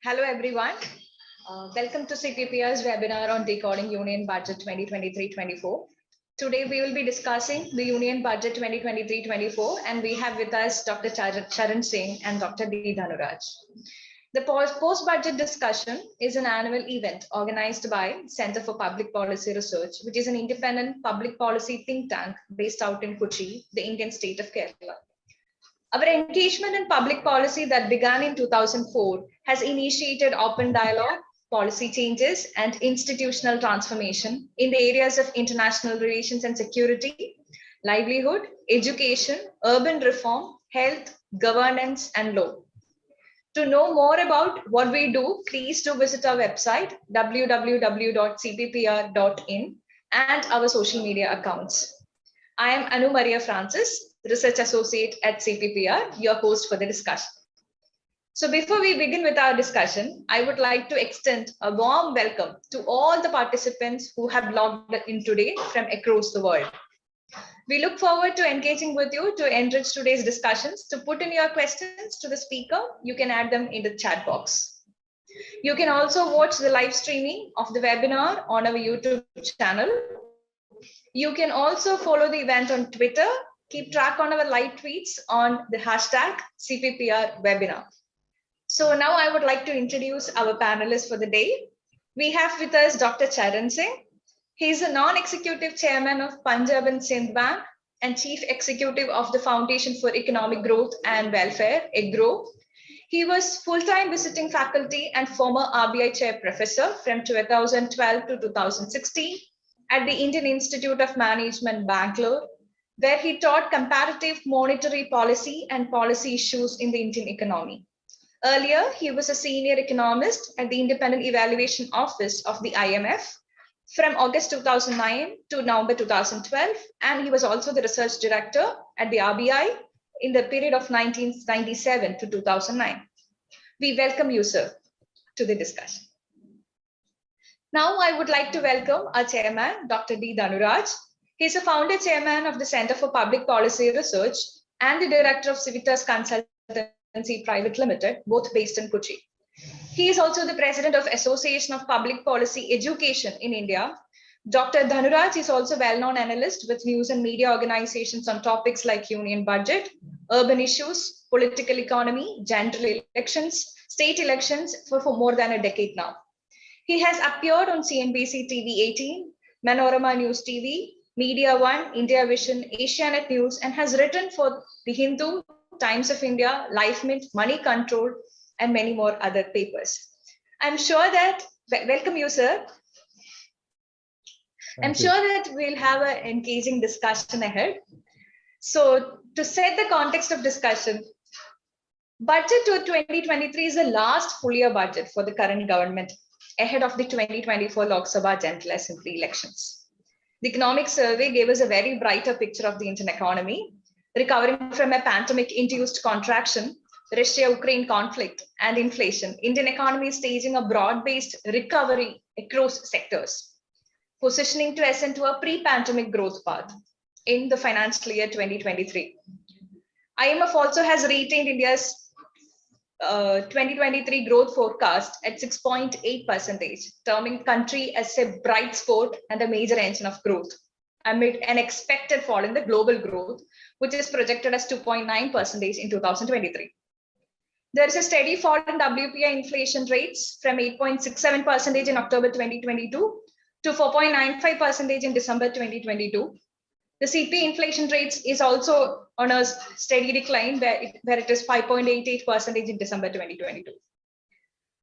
Hello, everyone. Welcome to CPPR's webinar on Decoding Union Budget 2023-24. Today, we will be discussing the Union Budget 2023-24, and we have with us Dr. Charan Singh and Dr. D Dhanuraj. The post-budget discussion is an annual event organized by Center for Public Policy Research, which is an independent public policy think tank based out in Kochi, the Indian state of Kerala. Our engagement in public policy that began in 2004 has initiated open dialogue, policy changes, and institutional transformation in the areas of international relations and security, livelihood, education, urban reform, health, governance, and law. To know more about what we do, please do visit our website, www.cppr.in, and our social media accounts. I am Anu Maria Francis, Research Associate at CPPR, your host for the discussion. So before we begin with our discussion, I would like to extend a warm welcome to all the participants who have logged in today from across the world. We look forward to engaging with you to enrich today's discussions. To put in your questions to the speaker, you can add them in the chat box. You can also watch the live streaming of the webinar on our YouTube channel. You can also follow the event on Twitter. Keep track on our live tweets on the hashtag CPPR webinar. So now I would like to introduce our panelists for the day. We have with us Dr. Charan Singh. He is a non-executive chairman of Punjab and Sindh Bank and chief executive of the Foundation for Economic Growth and Welfare, EGRO. He was full-time visiting faculty and former RBI chair professor from 2012 to 2016 at the Indian Institute of Management, Bangalore, where he taught comparative monetary policy and policy issues in the Indian economy. Earlier, he was a senior economist at the Independent Evaluation Office of the IMF from August 2009 to November 2012, and he was also the research director at the RBI in the period of 1997 to 2009. We welcome you, sir, to the discussion. Now, I would like to welcome our chairman, Dr. D Dhanuraj. He's a founder chairman of the Center for Public Policy Research and the director of Civitas Consultancy Private Limited, both based in Kochi. He is also the president of Association of Public Policy Education in India. Dr. Dhanuraj is also a well-known analyst with news and media organizations on topics like union budget, urban issues, political economy, general elections, state elections for more than a decade now. He has appeared on CNBC TV 18, Manorama News TV, Media One, India Vision, Asianet News, and has written for The Hindu, Times of India, Life Mint, Money Control, and many more other papers. I'm sure that, welcome you, sir. I'm sure that we'll have an engaging discussion ahead. So to set the context of discussion, Budget 2023 is the last full year budget for the current government ahead of the 2024 Lok Sabha General Assembly elections. The economic survey gave us a very brighter picture of the Indian economy, recovering from a pandemic-induced contraction, Russia-Ukraine conflict, and inflation. Indian economy is staging a broad-based recovery across sectors, positioning to ascend to a pre-pandemic growth path in the financial year 2023. IMF also has retained India's 2023 growth forecast at 6.8%, terming the country as a bright spot and a major engine of growth amid an expected fall in the global growth, which is projected as 2.9% in 2023. There is a steady fall in WPI inflation rates from 8.67% in October 2022 to 4.95% in December 2022. The CP inflation rates is also on a steady decline where it is 5.88% in December 2022.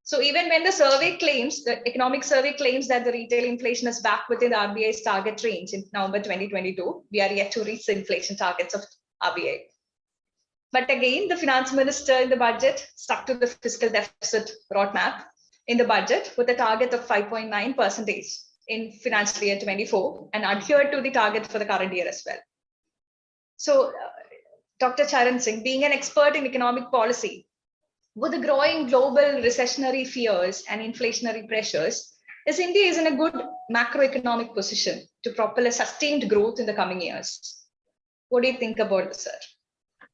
So even when the survey claims, the economic survey claims that the retail inflation is back within the RBI's target range in November 2022, we are yet to reach the inflation targets of RBI. But again, the finance minister in the budget stuck to the fiscal deficit roadmap in the budget with a target of 5.9% in financial year 24 and adhered to the target for the current year as well. So Dr. Charan Singh, being an expert in economic policy, with the growing global recessionary fears and inflationary pressures, is India in a good macroeconomic position to propel a sustained growth in the coming years. What do you think about this, sir?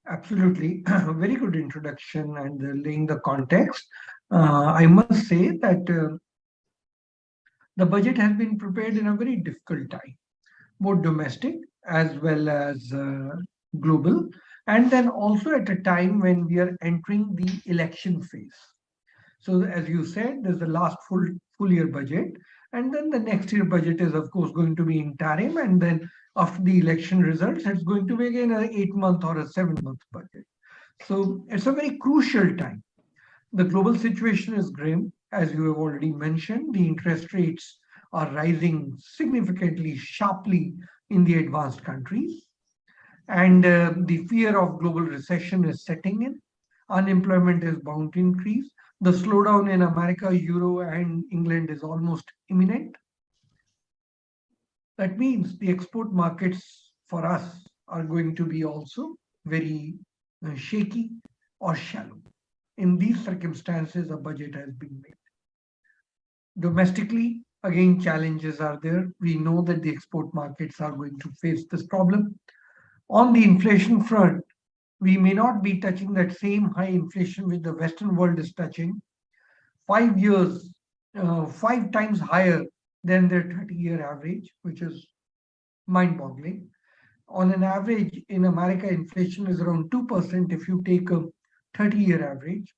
Absolutely. Very good introduction and laying the context. I must say that the budget has been prepared in a very difficult time, both domestic as well as global, and then also at a time when we are entering the election phase. So, as you said, there's the last full year budget, and then the next year budget is, of course, going to be interim, and then after the election results, it's going to be again an 8 month or a 7 month budget. So, it's a very crucial time. The global situation is grim, as you have already mentioned. The interest rates are rising significantly, sharply in the advanced countries, and the fear of global recession is setting in. Unemployment is bound to increase. The slowdown in America, Euro, and England is almost imminent. That means the export markets for us are going to be also very shaky or shallow. In these circumstances, a budget has been made. Domestically, again, challenges are there. We know that the export markets are going to face this problem. On the inflation front, we may not be touching that same high inflation which the Western world is touching. 5 years, 5 times higher than their 30-year average, which is mind-boggling. On an average, in America, inflation is around 2% if you take a 30-year average.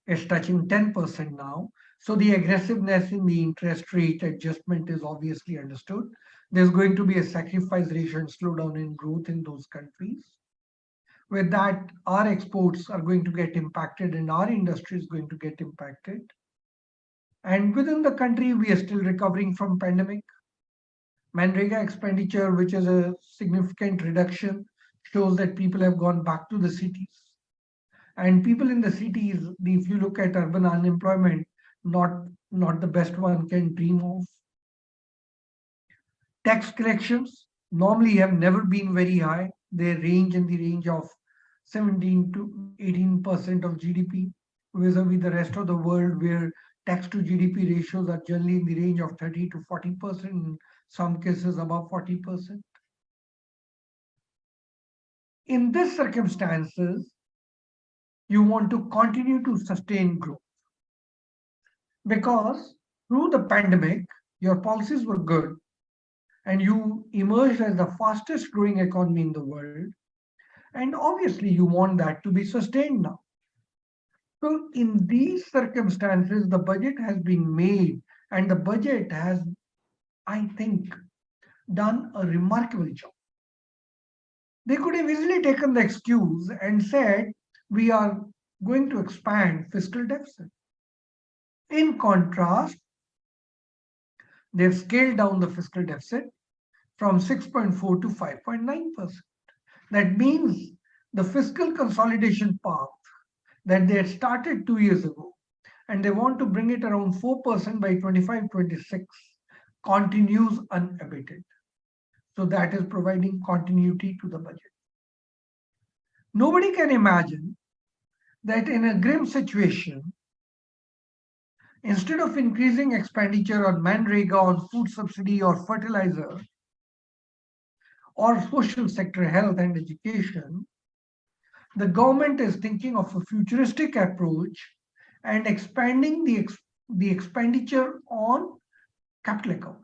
It's touching 10% now. So the aggressiveness in the interest rate adjustment is obviously understood. There's going to be a sacrifice ratio and slowdown in growth in those countries. With that, our exports are going to get impacted and our industry is going to get impacted. And within the country, we are still recovering from pandemic. Manrega expenditure, which is a significant reduction, shows that people have gone back to the cities. And people in the cities, if you look at urban unemployment, not the best one can dream of. Tax collections normally have never been very high. They range in the range of 17 to 18% of GDP, vis-a-vis the rest of the world, where tax to GDP ratios are generally in the range of 30 to 40%, in some cases above 40%. In these circumstances, you want to continue to sustain growth because through the pandemic, your policies were good and you emerged as the fastest growing economy in the world. And obviously, you want that to be sustained now. So, in these circumstances, the budget has been made, and the budget has, I think, done a remarkable job. They could have easily taken the excuse and said, we are going to expand fiscal deficit. In contrast, they've scaled down the fiscal deficit from 6.4 to 5.9%. That means the fiscal consolidation path that they had started 2 years ago, and they want to bring it around 4% by 25-26, continues unabated. So that is providing continuity to the budget. Nobody can imagine that in a grim situation, instead of increasing expenditure on Manrega, on food subsidy or fertilizer, or social sector health and education, the government is thinking of a futuristic approach and expanding the expenditure on capital account.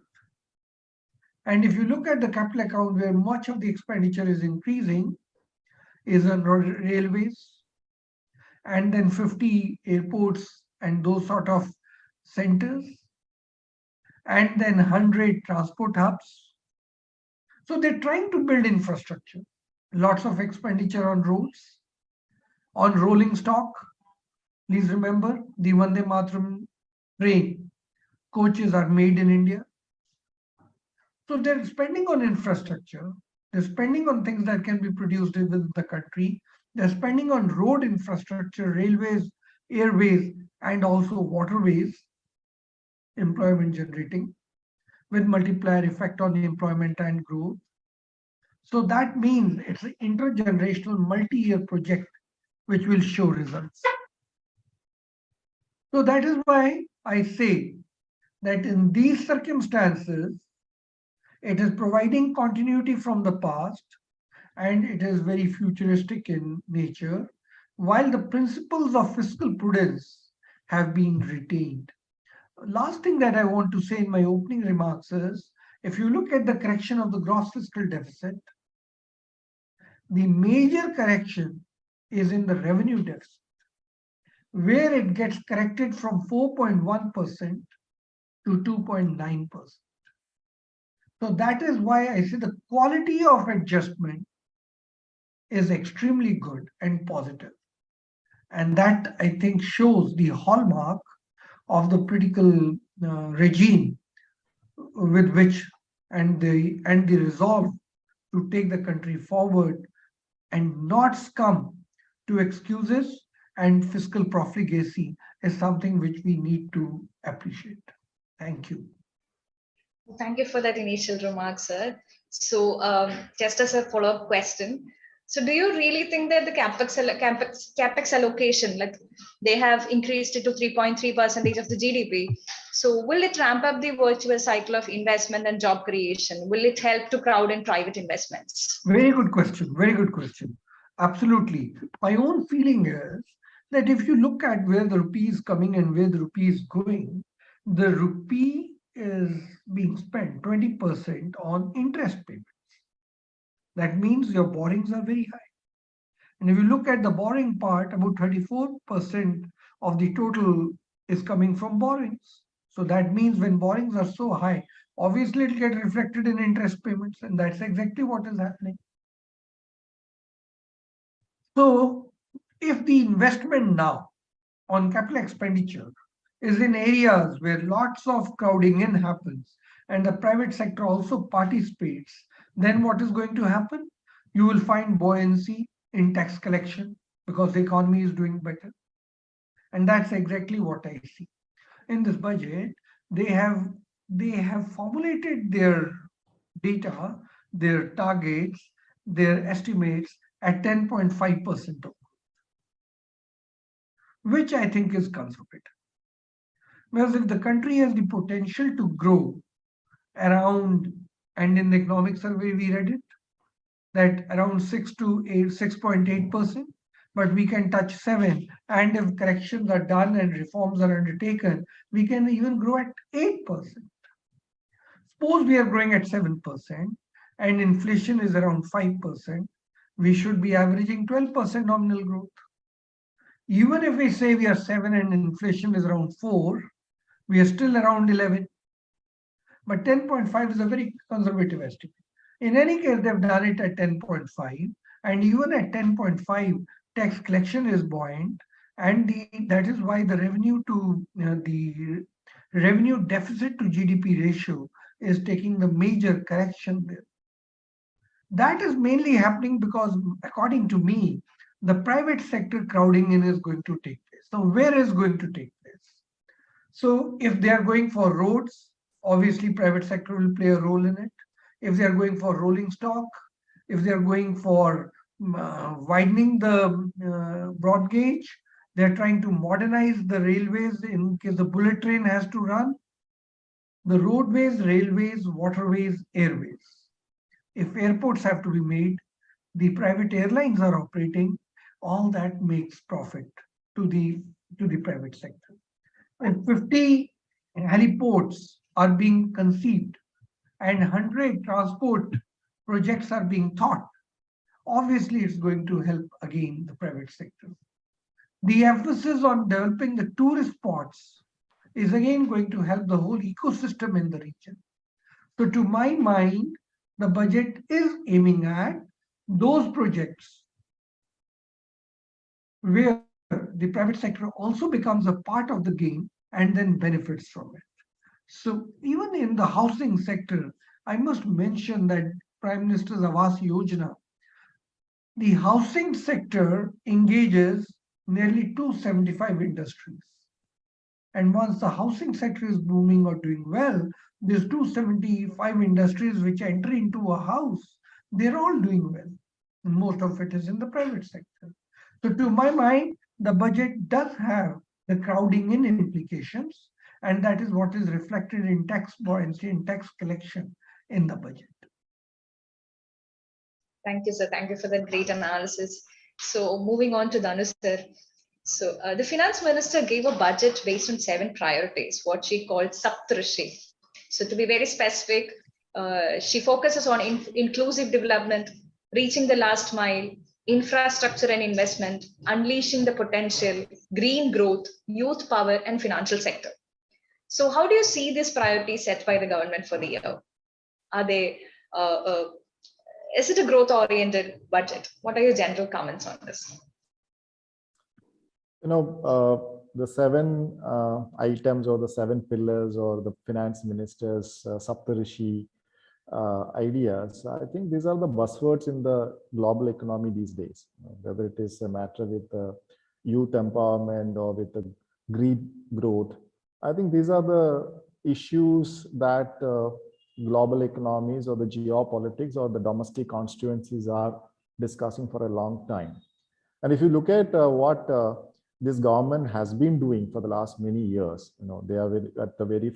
And if you look at the capital account where much of the expenditure is increasing is on railways, and then 50 airports and those sort of centers, and then 100 transport hubs. So they're trying to build infrastructure, lots of expenditure on roads, on rolling stock. Please remember the Vande Mataram train coaches are made in India. So they're spending on infrastructure. They're spending on things that can be produced within the country. They're spending on road infrastructure, railways, airways, and also waterways, employment generating, with multiplier effect on employment and growth. So that means it's an intergenerational multi-year project which will show results. So that is why I say that in these circumstances, it is providing continuity from the past, and it is very futuristic in nature, while the principles of fiscal prudence have been retained. Last thing that I want to say in my opening remarks is, if you look at the correction of the gross fiscal deficit, the major correction is in the revenue deficit, where it gets corrected from 4.1% to 2.9%. So that is why I say the quality of adjustment is extremely good and positive. And that, I think, shows the hallmark of the political regime with which and the resolve to take the country forward and not succumb to excuses and fiscal profligacy is something which we need to appreciate. Thank you. Thank you for that initial remark, sir. So, just as a follow-up question, so do you really think that the capex allocation, like they have increased it to 3.3% of the GDP? So, will it ramp up the virtuous cycle of investment and job creation? Will it help to crowd in private investments? Very good question. Very good question. Absolutely. My own feeling is that if you look at where the rupee is coming and where the rupee is going, the rupee is being spent 20% on interest payments. That means your borrowings are very high. And if you look at the borrowing part, about 34% of the total is coming from borrowings. So that means when borrowings are so high, obviously it will get reflected in interest payments, and that's exactly what is happening. So if the investment now on capital expenditure is in areas where lots of crowding in happens and the private sector also participates, then what is going to happen? You will find buoyancy in tax collection because the economy is doing better. And that's exactly what I see. In this budget, they have formulated their data, their targets, their estimates at 10.5%, which I think is conservative. Because if the country has the potential to grow around, and in the economic survey we read it, that around 6.8%, but we can touch 7, and if corrections are done and reforms are undertaken, we can even grow at 8%. Suppose we are growing at 7% and inflation is around 5%, we should be averaging 12% nominal growth. Even if we say we are 7 and inflation is around 4, we are still around 11. But 10.5 is a very conservative estimate. In any case, they've done it at 10.5, and even at 10.5, tax collection is buoyant, and that is why the revenue deficit to GDP ratio is taking the major correction there. That is mainly happening because, according to me, the private sector crowding in is going to take place. Now, where is going to take place? So if they are going for roads, obviously private sector will play a role in it. If they are going for rolling stock, if they are going for widening the broad gauge, they are trying to modernize the railways in case the bullet train has to run, the roadways, railways, waterways, airways. If airports have to be made, the private airlines are operating, all that makes profit to the private sector. If 50 heliports are being conceived and 100 transport projects are being thought, obviously it's going to help again the private sector. The emphasis on developing the tourist spots is again going to help the whole ecosystem in the region. So to my mind, the budget is aiming at those projects where the private sector also becomes a part of the game and then benefits from it. So even in the housing sector, I must mention that Prime Minister's Awas Yojana, the housing sector engages nearly 275 industries. And once the housing sector is booming or doing well, there's 275 industries which enter into a house, they're all doing well. And most of it is in the private sector. So to my mind, the budget does have the crowding in implications, and that is what is reflected in tax buoyancy and tax collection in the budget. Thank you, sir. Thank you for that great analysis. So moving on to Dhanu, sir. So the finance minister gave a budget based on 7 priorities, what she called Saptarishi. So to be very specific, she focuses on inclusive development, reaching the last mile, infrastructure and investment, unleashing the potential, green growth, youth power, and financial sector. So how do you see these priorities set by the government for the year? Are they is it a growth oriented budget? What are your general comments on this? The 7 items or the 7 pillars or the finance minister's Saptarishi ideas, I think these are the buzzwords in the global economy these days, whether it is a matter with youth empowerment or with the green growth. I think these are the issues that global economies or the geopolitics or the domestic constituencies are discussing for a long time. And if you look at what this government has been doing for the last many years, they are at the very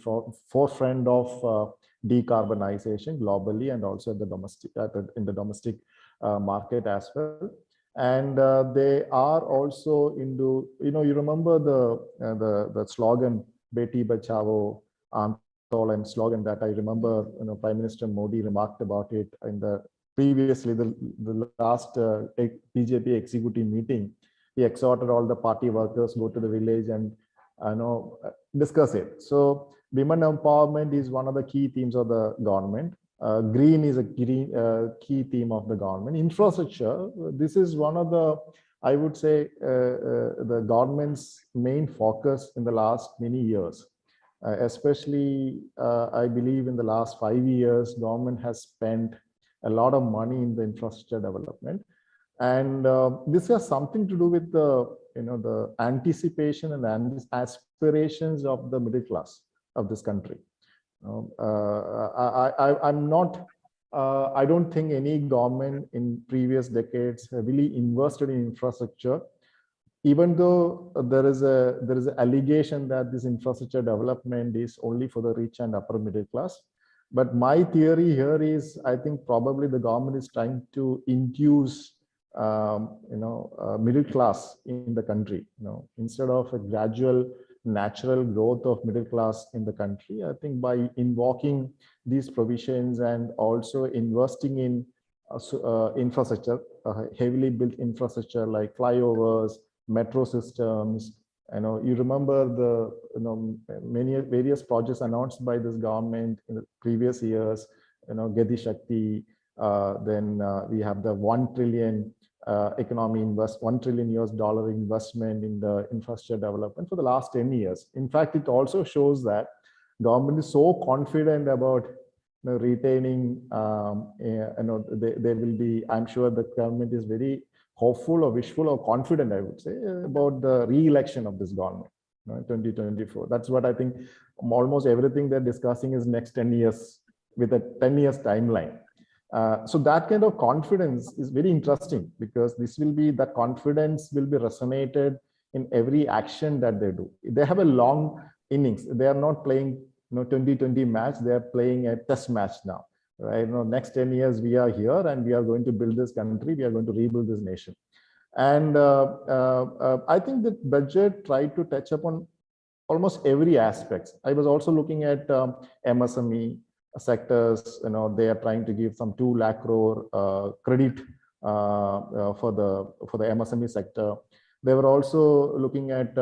forefront of decarbonization globally and also at the domestic in the domestic market as well. And they are also into, you remember the slogan Beti Bachao Andolan slogan that I remember, Prime Minister Modi remarked about it in the previously the last BJP executive meeting. He exhorted all the party workers go to the village and discuss it. So women empowerment is one of the key themes of the government. Green is a key theme of the government. Infrastructure, this is one of the, I would say, the government's main focus in the last many years. Especially, I believe in the last 5 years, government has spent a lot of money in the infrastructure development. And this has something to do with the anticipation and aspirations of the middle class of this country. I don't think any government in previous decades really invested in infrastructure, even though there is an allegation that this infrastructure development is only for the rich and upper middle class. But my theory here is, I think probably the government is trying to induce middle class in the country. Instead of a gradual natural growth of middle class in the country, I think by invoking these provisions and also investing in infrastructure, heavily built infrastructure like flyovers, metro systems. You remember the many various projects announced by this government in the previous years. Gati Shakti. Then we have the 1 trillion $1 trillion investment in the infrastructure development for the last 10 years. In fact, it also shows that government is so confident about retaining. There will be. I'm sure the government is very hopeful or wishful or confident, I would say, about the re-election of this government, 2024. That's what I think. Almost everything they're discussing is next 10 years with a 10 years timeline. So that kind of confidence is very interesting, because that confidence will be resonated in every action that they do. They have a long innings. They are not playing 2020 match. They are playing a test match now, right? Next 10 years we are here and we are going to build this country. We are going to rebuild this nation. And I think the budget tried to touch upon almost every aspect. I was also looking at MSME sectors. They are trying to give some 2 lakh crore credit for the MSME sector. They were also looking at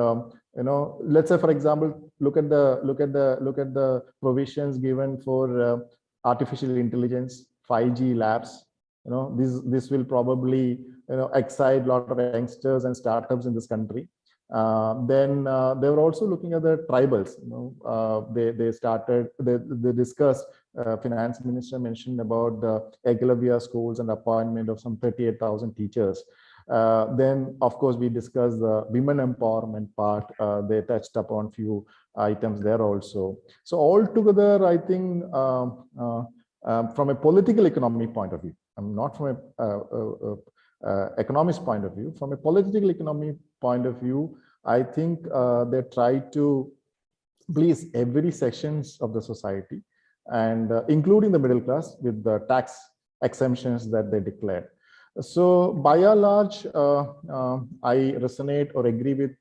let's say, for example, look at the provisions given for artificial intelligence, 5G labs. This will probably excite a lot of youngsters and startups in this country. Then they were also looking at the tribals. They discussed. Finance minister mentioned about the Eklavya schools and appointment of some 38,000 teachers. Then, of course, we discussed the women empowerment part. They touched upon few items there also. So altogether, I think from a political economy point of view, I'm not from a economist point of view. From a political economy point of view, I think they try to please every sections of the society, and including the middle class with the tax exemptions that they declared. So by and large, I resonate or agree with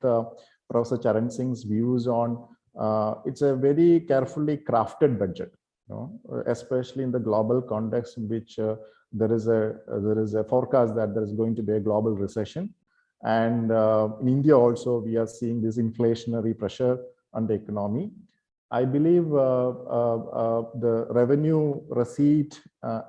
Professor Charan Singh's views on it's a very carefully crafted budget, especially in the global context in which there is a forecast that there is going to be a global recession. And in India also, we are seeing this inflationary pressure on the economy. I believe the revenue receipt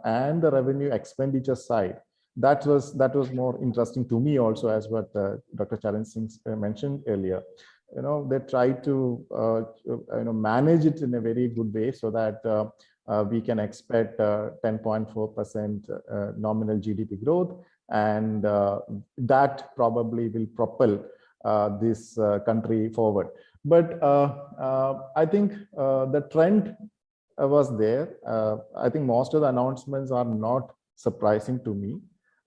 and the revenue expenditure side, that was more interesting to me also, as what Dr. Charan Singh mentioned earlier. They try to manage it in a very good way so that we can expect 10.4% nominal GDP growth, and that probably will propel this country forward. But I think the trend was there. I think most of the announcements are not surprising to me,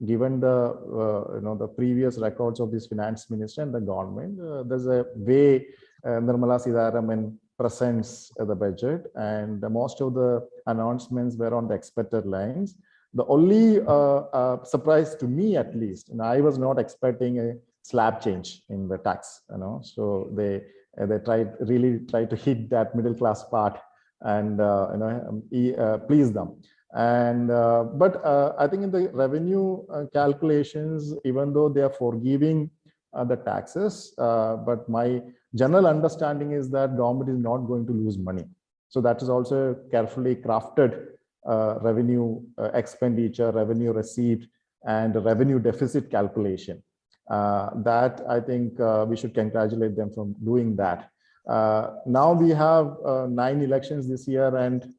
given the previous records of this finance minister and the government. There's a way Nirmala Sitharaman presents the budget, and most of the announcements were on the expected lines. The only surprise to me, at least, and I was not expecting a slab change in the tax. So they really try to hit that middle class part and please them. And but I think in the revenue calculations, even though they are forgiving the taxes, but my general understanding is that government is not going to lose money. So that is also a carefully crafted revenue expenditure, revenue receipt, and revenue deficit calculation. That I think we should congratulate them for doing that. Now we have 9 elections this year and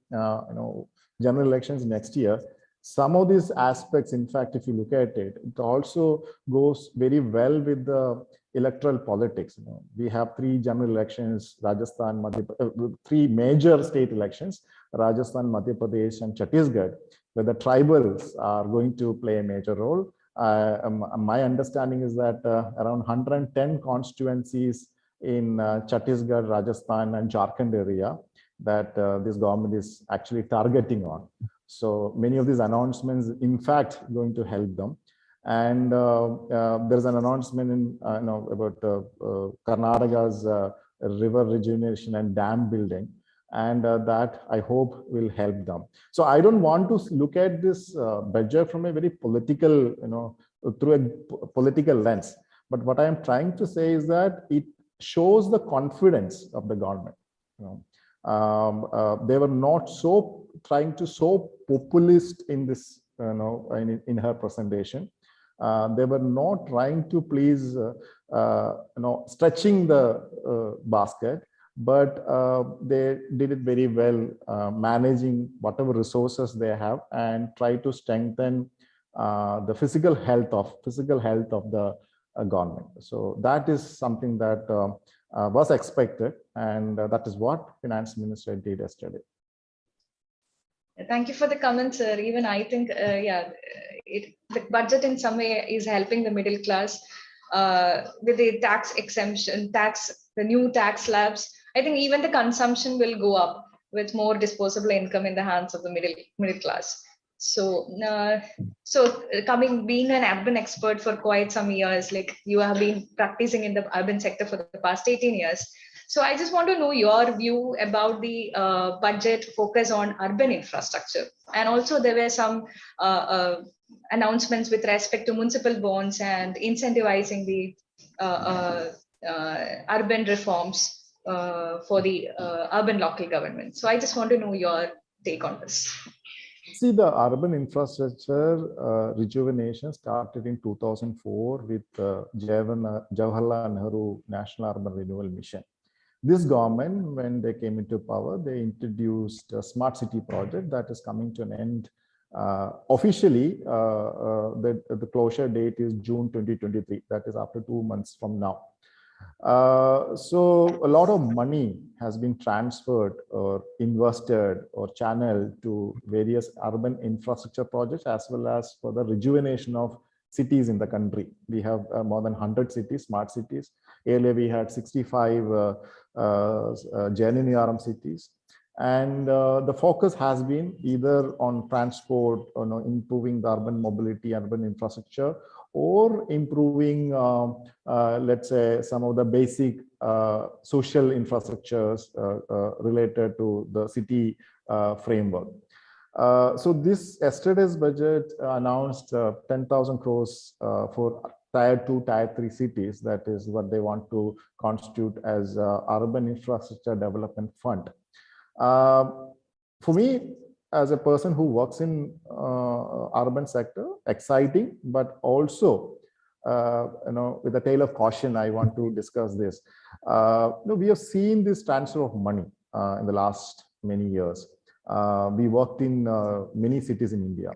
general elections next year. Some of these aspects, in fact, if you look at it, it also goes very well with the electoral politics. We have 3 general elections, Rajasthan, 3 major state elections, Rajasthan, Madhya Pradesh, and Chhattisgarh, where the tribals are going to play a major role. My understanding is that around 110 constituencies in Chhattisgarh, Rajasthan, and Jharkhand area that this government is actually targeting on. So many of these announcements, in fact, going to help them. And there's an announcement in about Karnataka's river rejuvenation and dam building, and that I hope will help them. So I don't want to look at this budget from a very political, through a political lens. But what I am trying to say is that it shows the confidence of the government. They were not trying to so populist in this, in her presentation. They were not trying to please, stretching the basket, but they did it very well, managing whatever resources they have and try to strengthen the physical health of the government. So that is something that was expected, and that is what Finance Minister did yesterday. Thank you for the comments, sir. Even I think, the budget in some way is helping the middle class with the tax exemption, the new tax slabs. I think even the consumption will go up with more disposable income in the hands of the middle class. So, being an urban expert for quite some years, like you have been practicing in the urban sector for the past 18 years. So I just want to know your view about the budget focus on urban infrastructure. And also there were some announcements with respect to municipal bonds and incentivizing the urban reforms for the urban local government. So I just want to know your take on this. See, the urban infrastructure rejuvenation started in 2004 with Jawaharlal Nehru National Urban Renewal Mission. This government, when they came into power, they introduced a smart city project that is coming to an end. Officially, the closure date is June 2023. That is after 2 months from now. So a lot of money has been transferred or invested or channeled to various urban infrastructure projects, as well as for the rejuvenation of cities in the country. We have more than 100 cities, smart cities. Earlier we had 65 Janiniyaram cities. And the focus has been either on transport, improving the urban mobility, urban infrastructure, or improving, let's say, some of the basic social infrastructures related to the city framework. So this yesterday's budget announced 10,000 crores for tier 2, tier 3 cities. That is what they want to constitute as urban infrastructure development fund. For me, as a person who works in urban sector, exciting, but also, with a tale of caution, I want to discuss this. We have seen this transfer of money in the last many years. We worked in many cities in India.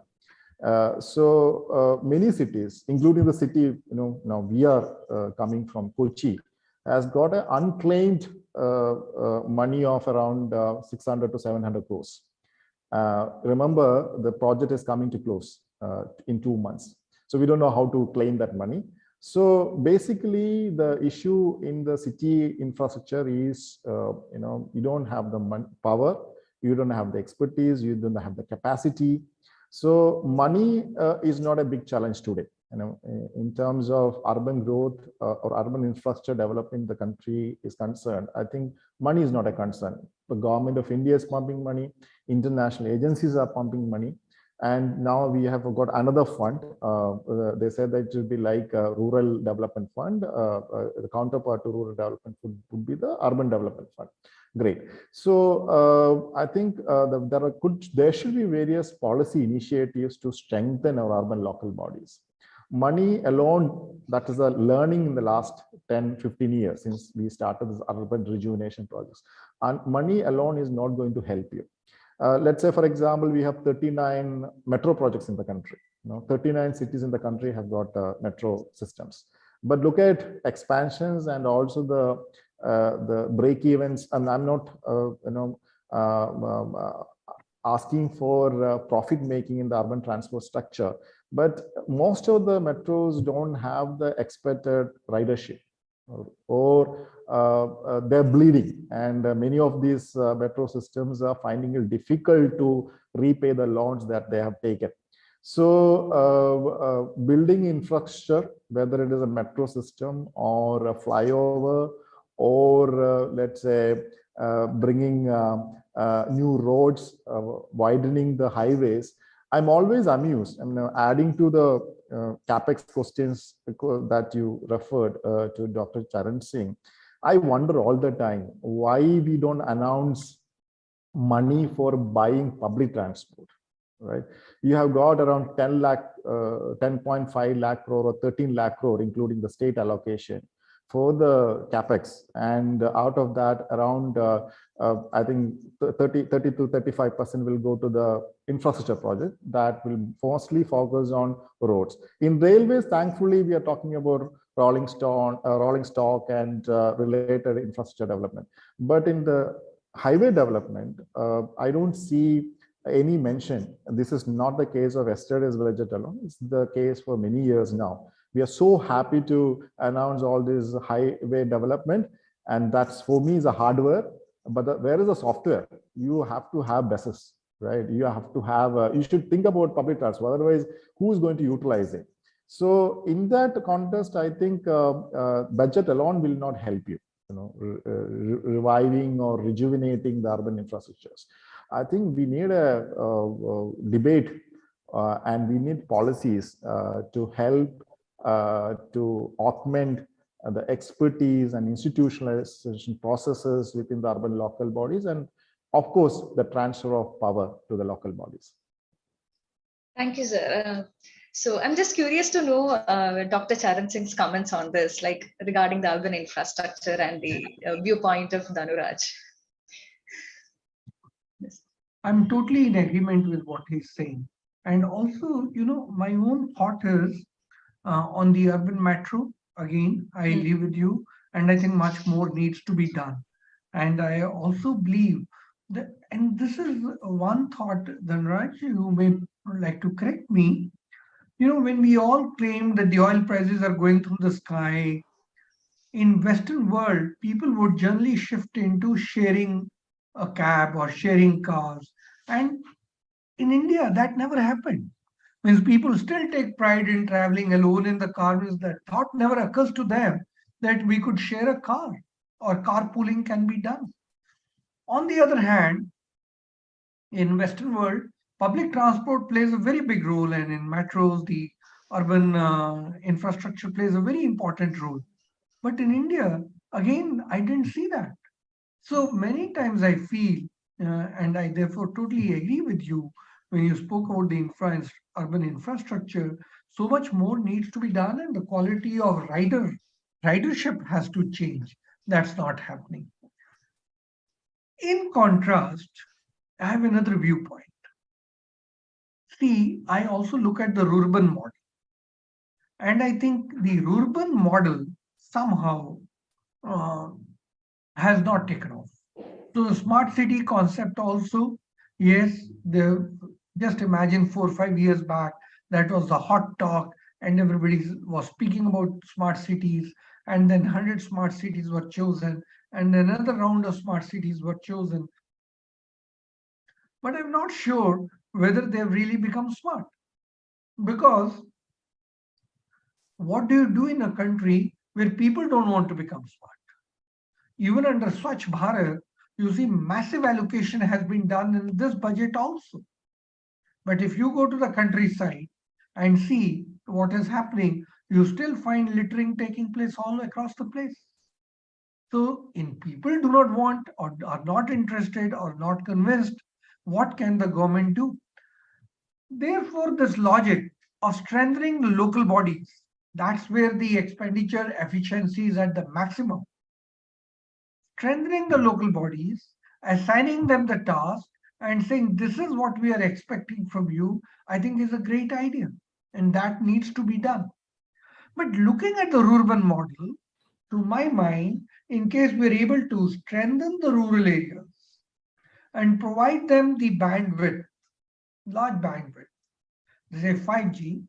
So many cities, including the city, now we are coming from Kochi, has got an unclaimed money of around 600 to 700 crores. Remember, the project is coming to close in 2 months. So we don't know how to claim that money. So basically, the issue in the city infrastructure is, you don't have the power, you don't have the expertise, you don't have the capacity. So money is not a big challenge today. In terms of urban growth or urban infrastructure development, the country is concerned. I think money is not a concern. The government of India is pumping money, international agencies are pumping money, and now we have got another fund. They said that it will be like a rural development fund. The counterpart to rural development would be the urban development fund. Great. So I think there should be various policy initiatives to strengthen our urban local bodies. Money alone, that is a learning in the last 10, 15 years since we started this urban rejuvenation projects. And money alone is not going to help you. Let's say, for example, we have 39 metro projects in the country. 39 cities in the country have got metro systems. But look at expansions and also the break evens. And I'm not, asking for profit making in the urban transport structure. But most of the metros don't have the expected ridership, or they're bleeding. And many of these metro systems are finding it difficult to repay the loans that they have taken. So building infrastructure, whether it is a metro system or a flyover, or let's say bringing new roads, widening the highways, I'm always amused. Adding to the capex questions that you referred to Dr. Charan Singh, I wonder all the time why we don't announce money for buying public transport, right? You have got around 10.5 lakh crore or 13 lakh crore, including the state allocation for the capex, and out of that, around I think 30 to 35% will go to the infrastructure project that will mostly focus on roads. In railways, thankfully, we are talking about rolling stock and related infrastructure development. But in the highway development, I don't see any mention. This is not the case of yesterday's budget alone. It's the case for many years now. We are so happy to announce all this highway development, and that's, for me, is a hardware. But where is the software? You have to have buses, right? You have to have. You should think about public transport. Otherwise, who is going to utilize it? So, in that context, I think budget alone will not help you. Reviving or rejuvenating the urban infrastructures. I think we need a debate and we need policies to help to augment the expertise and institutionalization processes within the urban local bodies, and of course the transfer of power to the local bodies. Thank you, sir. So I'm just curious to know Dr. Charan Singh's comments on this, like regarding the urban infrastructure and the viewpoint of Dhanuraj. Yes. I'm totally in agreement with what he's saying. And also, my own thought is on the urban metro. Again, I agree with you, and I think much more needs to be done. And I also believe that, and this is one thought, Dhanuraj, you may like to correct me. When we all claim that the oil prices are going through the sky, in Western world, people would generally shift into sharing a cab or sharing cars. And in India, that never happened. Means people still take pride in traveling alone in the car. Means that thought never occurs to them that we could share a car or carpooling can be done. On the other hand, in Western world, public transport plays a very big role, and in metros, the urban infrastructure plays a very important role. But in India, again, I didn't see that. So many times I feel, and I therefore totally agree with you when you spoke about the urban infrastructure. So much more needs to be done, and the quality of ridership has to change. That's not happening. In contrast, I have another viewpoint. See, I also look at the urban model, and I think the urban model somehow uh, has not taken off. So the smart city concept also, yes, just imagine 4 or 5 years back, that was the hot talk, and everybody was speaking about smart cities, and then 100 smart cities were chosen, and another round of smart cities were chosen. But I'm not sure whether they've really become smart, because what do you do in a country where people don't want to become smart? Even under Swachh Bharat, you see massive allocation has been done in this budget also. But if you go to the countryside and see what is happening, you still find littering taking place all across the place. So, in people do not want or are not interested or not convinced, what can the government do? Therefore, this logic of strengthening the local bodies, that's where the expenditure efficiency is at the maximum. Strengthening the local bodies, assigning them the task, and saying this is what we are expecting from you, I think is a great idea. And that needs to be done. But looking at the urban model, to my mind, in case we're able to strengthen the rural areas and provide them the bandwidth, large bandwidth, say 5G,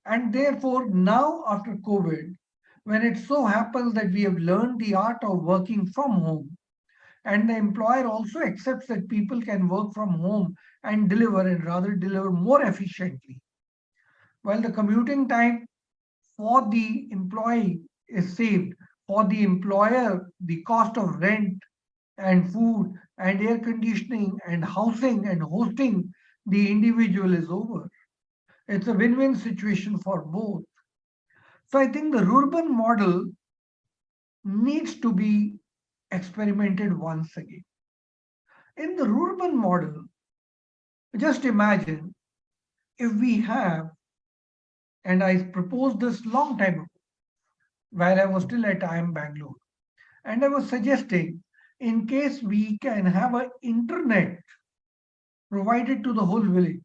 and therefore now after COVID, when it so happens that we have learned the art of working from home, and the employer also accepts that people can work from home and deliver, and rather deliver more efficiently, while the commuting time for the employee is saved, for the employer the cost of rent and food and air conditioning and housing and hosting the individual is over. It's a win-win situation for both. So I think the urban model needs to be experimented once again. In the urban model, just imagine if we have, and I proposed this long time ago, while I was still at IIM Bangalore, and I was suggesting, in case we can have an internet provided to the whole village,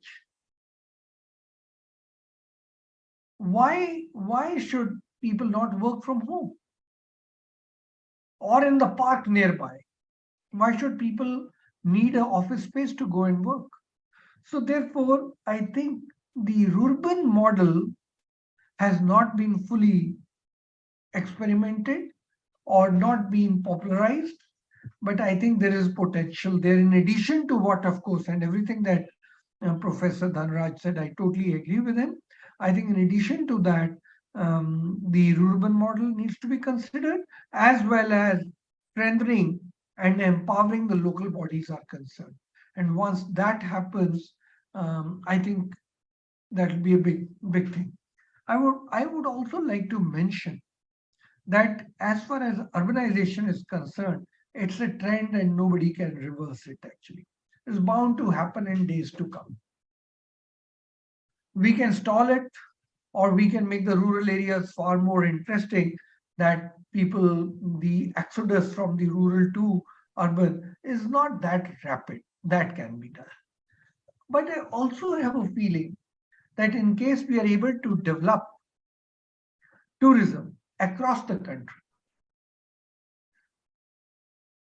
why should people not work from home or in the park nearby? Why should people need an office space to go and work? So therefore, I think the urban model has not been fully experimented or not been popularized, but I think there is potential there. In addition to what, of course, and everything that Professor Dhanuraj said, I totally agree with him. I think in addition to that, the urban model needs to be considered, as well as strengthening and empowering the local bodies are concerned. And once that happens, I think that will be a big thing. I would also like to mention that as far as urbanization is concerned, it's a trend and nobody can reverse it actually. It's bound to happen in days to come. We can stall it, or we can make the rural areas far more interesting, that people, the exodus from the rural to urban is not that rapid. That can be done. But I also have a feeling that in case we are able to develop tourism across the country,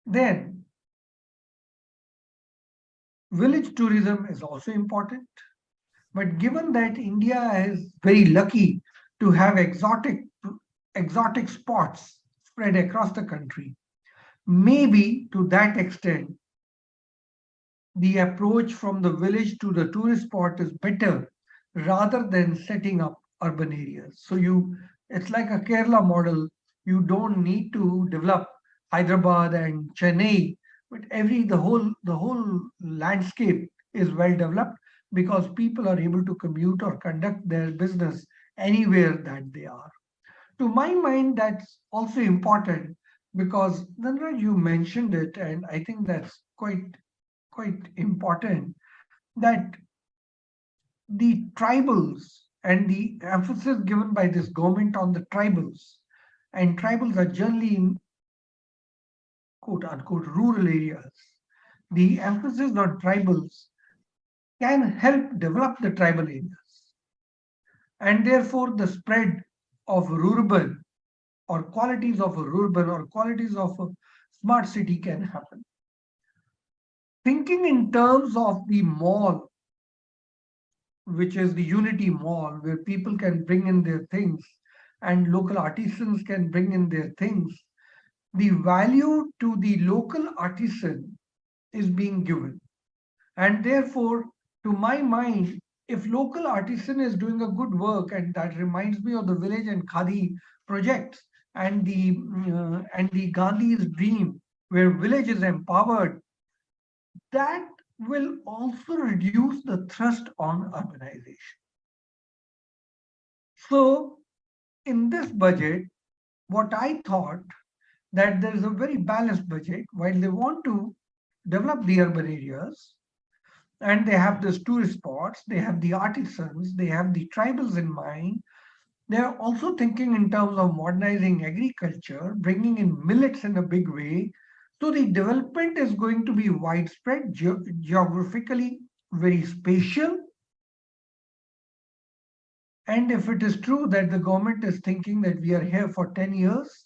then village tourism is also important. But given that India is very lucky to have exotic spots spread across the country, maybe to that extent, the approach from the village to the tourist spot is better rather than setting up urban areas. So it's like a Kerala model. You don't need to develop Hyderabad and Chennai, but the whole landscape is well developed because people are able to commute or conduct their business anywhere that they are. To my mind, that's also important because Nandra, you mentioned it, and I think that's quite important that the tribals and the emphasis given by this government on the tribals, and tribals are generally in quote unquote rural areas. The emphasis on tribals can help develop the tribal areas, and therefore the spread of rural or qualities of a rural or qualities of a smart city can happen. Thinking in terms of the mall, which is the Unity Mall, where people can bring in their things and local artisans can bring in their things, the value to the local artisan is being given. And therefore, to my mind, if local artisan is doing a good work, and that reminds me of the village and Khadi projects and the Gandhi's dream, where village is empowered, that will also reduce the thrust on urbanization. So in this budget, what I thought that there is a very balanced budget while they want to develop the urban areas and they have these tourist spots, they have the artisans, they have the tribals in mind. They are also thinking in terms of modernizing agriculture, bringing in millets in a big way. So the development is going to be widespread, geographically very spatial. And if it is true that the government is thinking that we are here for 10 years,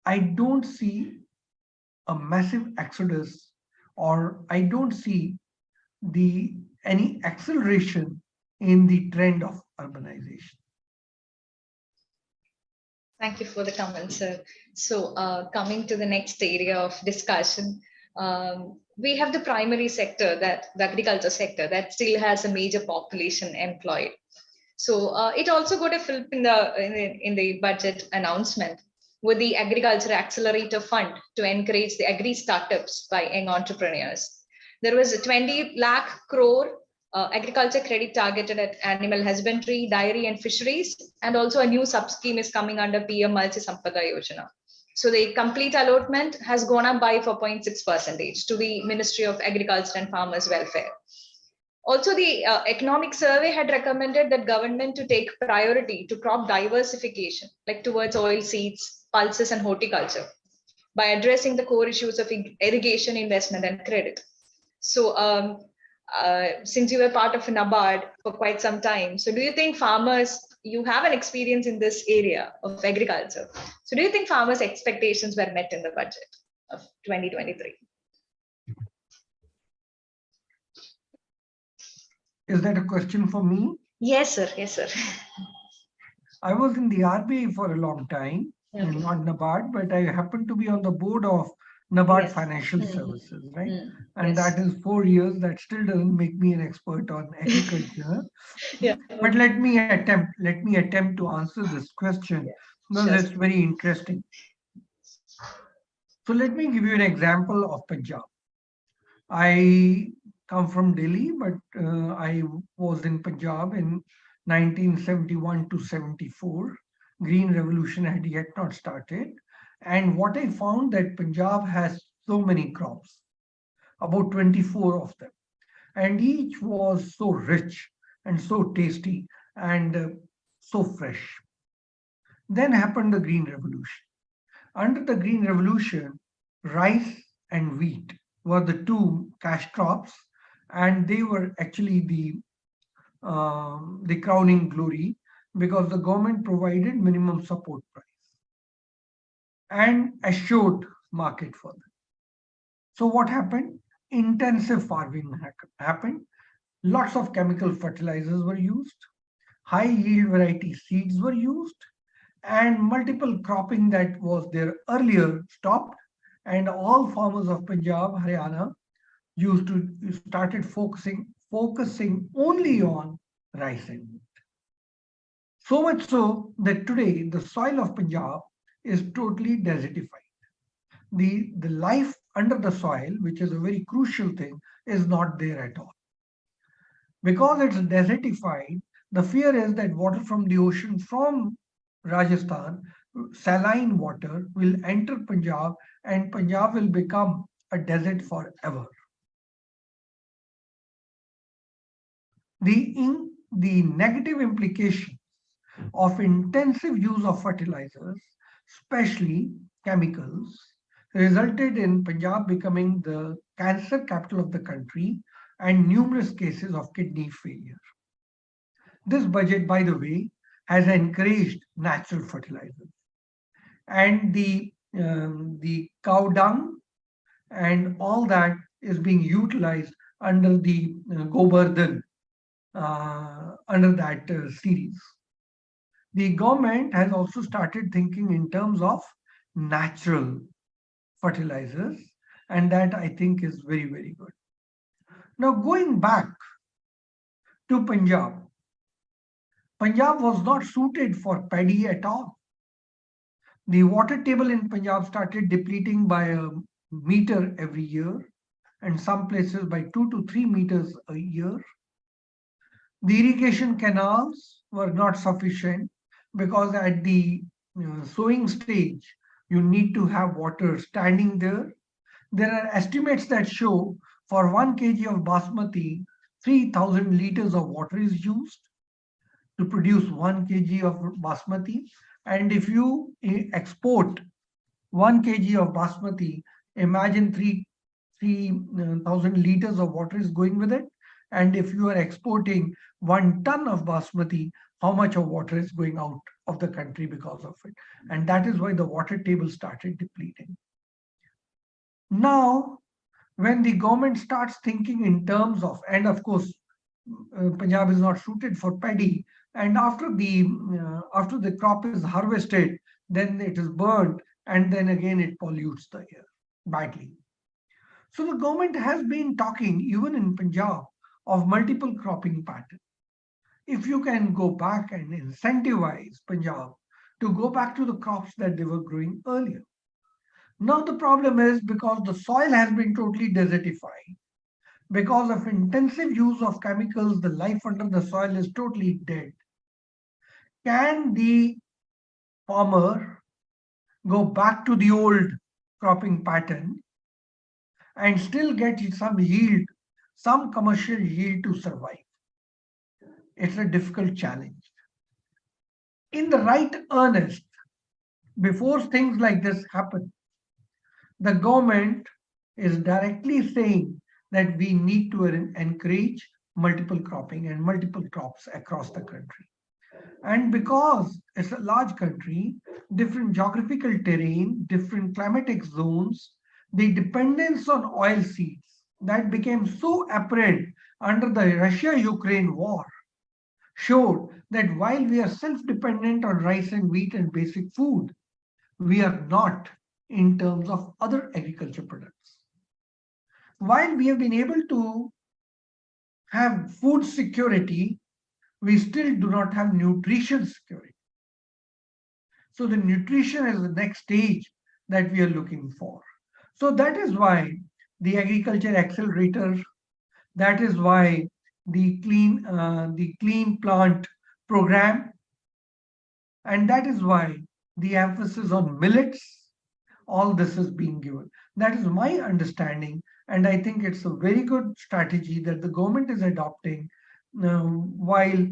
I don't see a massive exodus, or I don't see any acceleration in the trend of urbanization. Thank you for the comment, sir. So coming to the next area of discussion, we have the primary sector, that the agriculture sector, that still has a major population employed. So it also got a flip in the budget announcement with the Agriculture Accelerator Fund to encourage the agri startups by young entrepreneurs. There was a 20 lakh crore agriculture credit targeted at animal husbandry, dairy, and fisheries, and also a new sub scheme is coming under PM Malti Sampada Yojana. So the complete allotment has gone up by 4.6% to the Ministry of Agriculture and Farmers Welfare. Also, the economic survey had recommended that government to take priority to crop diversification, like towards oil seeds, pulses, and horticulture, by addressing the core issues of irrigation, investment, and credit. So, since you were part of NABARD for quite some time, so do you think farmers, you have an experience in this area of agriculture, so do you think farmers' expectations were met in the budget of 2023? Is that a question for me? Yes, sir. Yes, sir. I was in the RBI for a long time, Okay. and not NABARD, but I happened to be on the board of NABARD Yes. Financial Services, right? And Yes. that is 4 years. That still doesn't make me an expert on agriculture. Yeah. But let me attempt to answer this question. Well, Sure. that's very interesting. So let me give you an example of Punjab. I come from Delhi, but I was in Punjab in 1971 to 74. Green Revolution had yet not started. And what I found that Punjab has so many crops, about 24 of them. And each was so rich and so tasty and so fresh. Then happened the Green Revolution. Under the Green Revolution, rice and wheat were the two cash crops, and they were actually the crowning glory because the government provided minimum support price and assured market for them. So what happened? Intensive farming happened. Lots of chemical fertilizers were used. High yield variety seeds were used, and multiple cropping that was there earlier stopped, and all farmers of Punjab, Haryana started focusing only on rice and wheat. So much so that today the soil of Punjab is totally desertified. The life under the soil, which is a very crucial thing, is not there at all. Because it's desertified, the fear is that water from the ocean from Rajasthan, saline water, will enter Punjab and Punjab will become a desert forever. The negative implications of intensive use of fertilizers, especially chemicals, resulted in Punjab becoming the cancer capital of the country and numerous cases of kidney failure. This budget, by the way, has encouraged natural fertilizers, and the cow dung and all that is being utilized under the Govardhan, under that series. The government has also started thinking in terms of natural fertilizers, and that I think is very, very good. Now, going back to Punjab, Punjab was not suited for paddy at all. The water table in Punjab started depleting by a meter every year, and some places by 2 to 3 meters a year. The irrigation canals were not sufficient because at the sowing stage, you need to have water standing there. There are estimates that show for 1 kg of basmati, 3,000 liters of water is used to produce 1 kg of basmati. And if you export 1 kg of basmati, imagine 3,000 liters of water is going with it. And if you are exporting 1 ton of basmati, how much of water is going out of the country because of it? And that is why the water table started depleting. Now, when the government starts thinking in terms of, and of course, Punjab is not suited for paddy, and after the crop is harvested, then it is burned, and then again it pollutes the air badly. So the government has been talking, even in Punjab, of multiple cropping patterns. If you can go back and incentivize Punjab to go back to the crops that they were growing earlier. Now the problem is because the soil has been totally desertified, because of intensive use of chemicals, the life under the soil is totally dead. Can the farmer go back to the old cropping pattern and still get some yield, some commercial yield to survive? It's a difficult challenge. In the right earnest, before things like this happen, the government is directly saying that we need to encourage multiple cropping and multiple crops across the country. And because it's a large country, different geographical terrain, different climatic zones, the dependence on oil seeds that became so apparent under the Russia-Ukraine war showed that while we are self-dependent on rice and wheat and basic food, we are not in terms of other agriculture products. While we have been able to have food security, we still do not have nutrition security. So the nutrition is the next stage that we are looking for. So that is why the agriculture accelerator, that is why the clean plant program, and that is why the emphasis on millets, all this is being given. That is my understanding, and I think it's a very good strategy that the government is adopting. While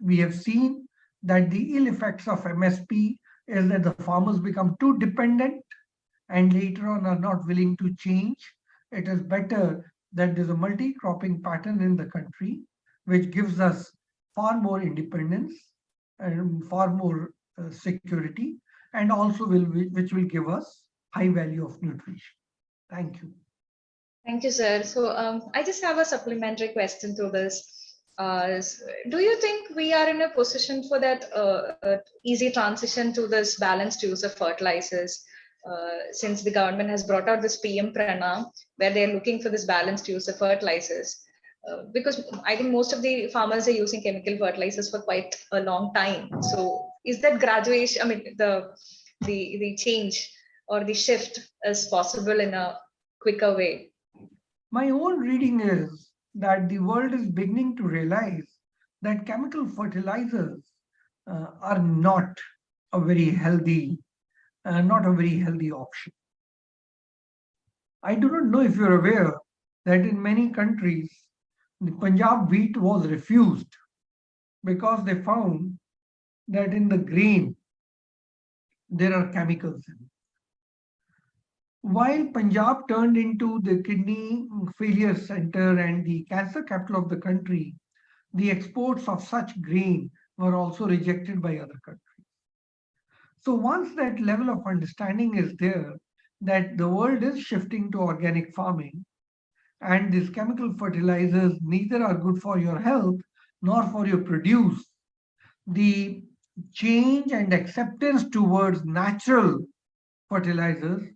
we have seen that the ill effects of MSP is that the farmers become too dependent and later on are not willing to change. It is better that there's a multi-cropping pattern in the country, which gives us far more independence and far more security, and also which will give us high value of nutrition. Thank you. Thank you, sir. So I just have a supplementary question to this. Do you think we are in a position for that easy transition to this balanced use of fertilizers? since the government has brought out this PM Pranam, where they're looking for this balanced use of fertilizers. Because I think most of the farmers are using chemical fertilizers for quite a long time. So is that graduation, I mean, the change or the shift is possible in a quicker way? My own reading is that the world is beginning to realize that chemical fertilizers are not a very healthy, option. I do not know if you're aware that in many countries, the Punjab wheat was refused because they found that in the grain there are chemicals in it. While Punjab turned into the kidney failure center and the cancer capital of the country, the exports of such grain were also rejected by other countries. So once that level of understanding is there that the world is shifting to organic farming, and these chemical fertilizers neither are good for your health nor for your produce, the change and acceptance towards natural fertilizers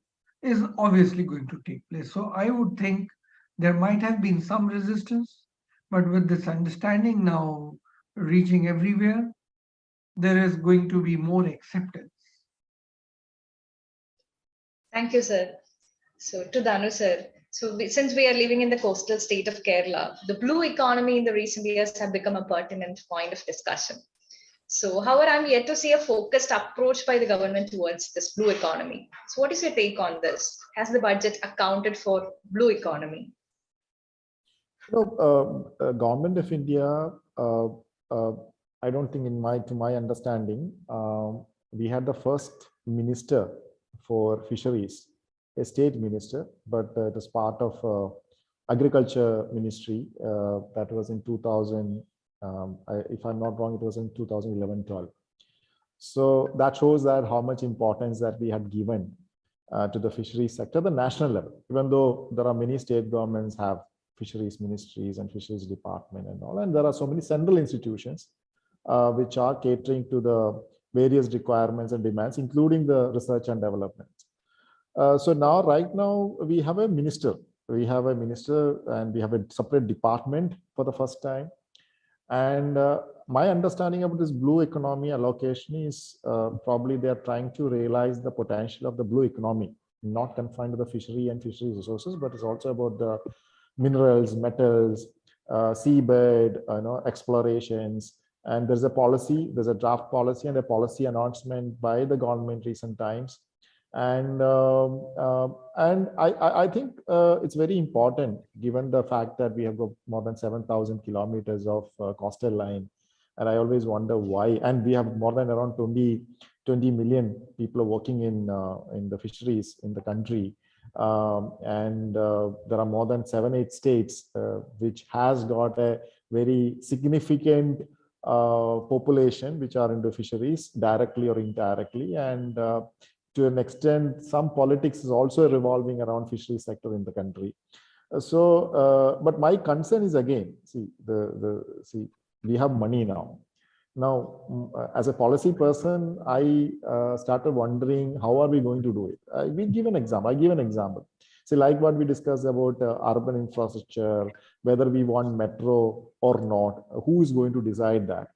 is obviously going to take place. So I would think there might have been some resistance, but with this understanding now reaching everywhere, there is going to be more acceptance. Thank you, sir. So to Dhanu, sir. So since we are living in the coastal state of Kerala, the blue economy in the recent years have become a pertinent point of discussion. So, however, I'm yet to see a focused approach by the government towards this blue economy. So, what is your take on this? Has the budget accounted for blue economy? Government of India, I don't think to my understanding, we had the first minister for fisheries, a state minister, but it was part of agriculture ministry. That was in 2000. If I'm not wrong, it was in 2011-12. So that shows that how much importance that we had given to the fisheries sector at the national level, even though there are many state governments have fisheries ministries and fisheries department and all, and there are so many central institutions which are catering to the various requirements and demands, including the research and development. So now, right now, we have a minister. We have a minister and we have a separate department for the first time. And my understanding about this blue economy allocation is probably they are trying to realize the potential of the blue economy, not confined to the fishery and fisheries resources, but it's also about the minerals, metals, seabed, explorations. And there's a policy, there's a draft policy and a policy announcement by the government recent times. And I think it's very important, given the fact that we have got more than 7,000 kilometers of coastal line. And I always wonder why. And we have more than around 20 million people working in the fisheries in the country. And there are more than 7-8 states which has got a very significant population which are into fisheries directly or indirectly. And to an extent, some politics is also revolving around fisheries sector in the country. But my concern is again, we have money now. Now, as a policy person, I started wondering how are we going to do it. I give an example. See, like what we discussed about urban infrastructure, whether we want metro or not, who is going to decide that?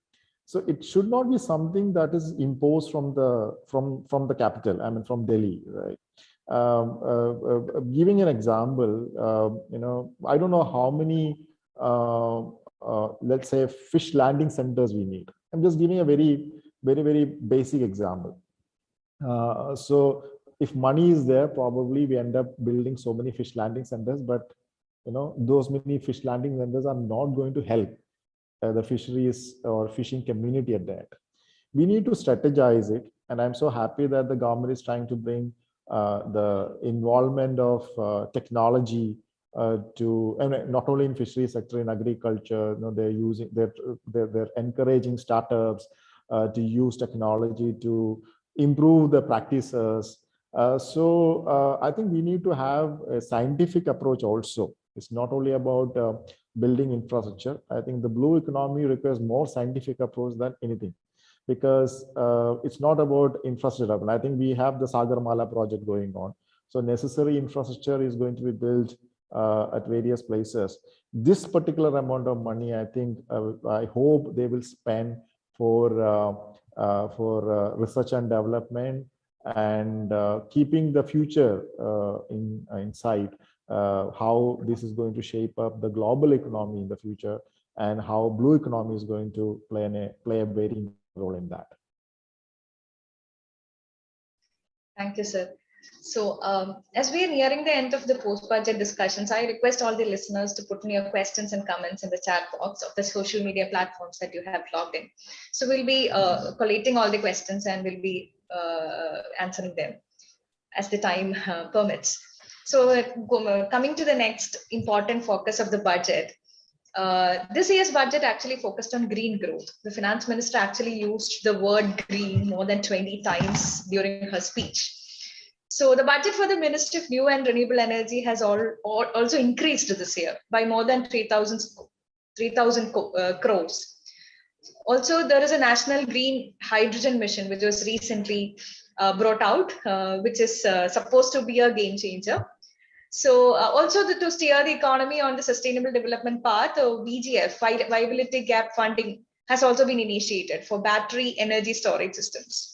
So it should not be something that is imposed from the capital, I mean from Delhi, right? Giving an example, I don't know how many, let's say, fish landing centers we need. I'm just giving a very, very, very basic example. So if money is there, probably we end up building so many fish landing centers, but those many fish landing centers are not going to help the fisheries or fishing community at that. We need to strategize it, and I'm so happy that the government is trying to bring the involvement of technology to, and not only in fisheries sector, in agriculture. They're encouraging startups to use technology to improve the practices. So I think we need to have a scientific approach also. It's not only about building infrastructure. I think the blue economy requires more scientific approach than anything. because it's not about infrastructure development. I think we have the Sagarmala project going on. So necessary infrastructure is going to be built at various places. This particular amount of money, I think, I hope they will spend for research and development, and keeping the future in sight, how this is going to shape up the global economy in the future, and how blue economy is going to play a very role in that. Thank you, sir. So as we are nearing the end of the post-budget discussions, I request all the listeners to put in your questions and comments in the chat box of the social media platforms that you have logged in. So we'll be collating all the questions and we'll be answering them as the time permits. So coming to the next important focus of the budget, this year's budget actually focused on green growth. The finance minister actually used the word green more than 20 times during her speech. So the budget for the Ministry of New and Renewable Energy has also increased this year by more than 3,000 crores. Also, there is a national green hydrogen mission, which was recently brought out, which is supposed to be a game changer. So also to steer the economy on the sustainable development path, VGF, Viability Gap Funding, has also been initiated for battery energy storage systems.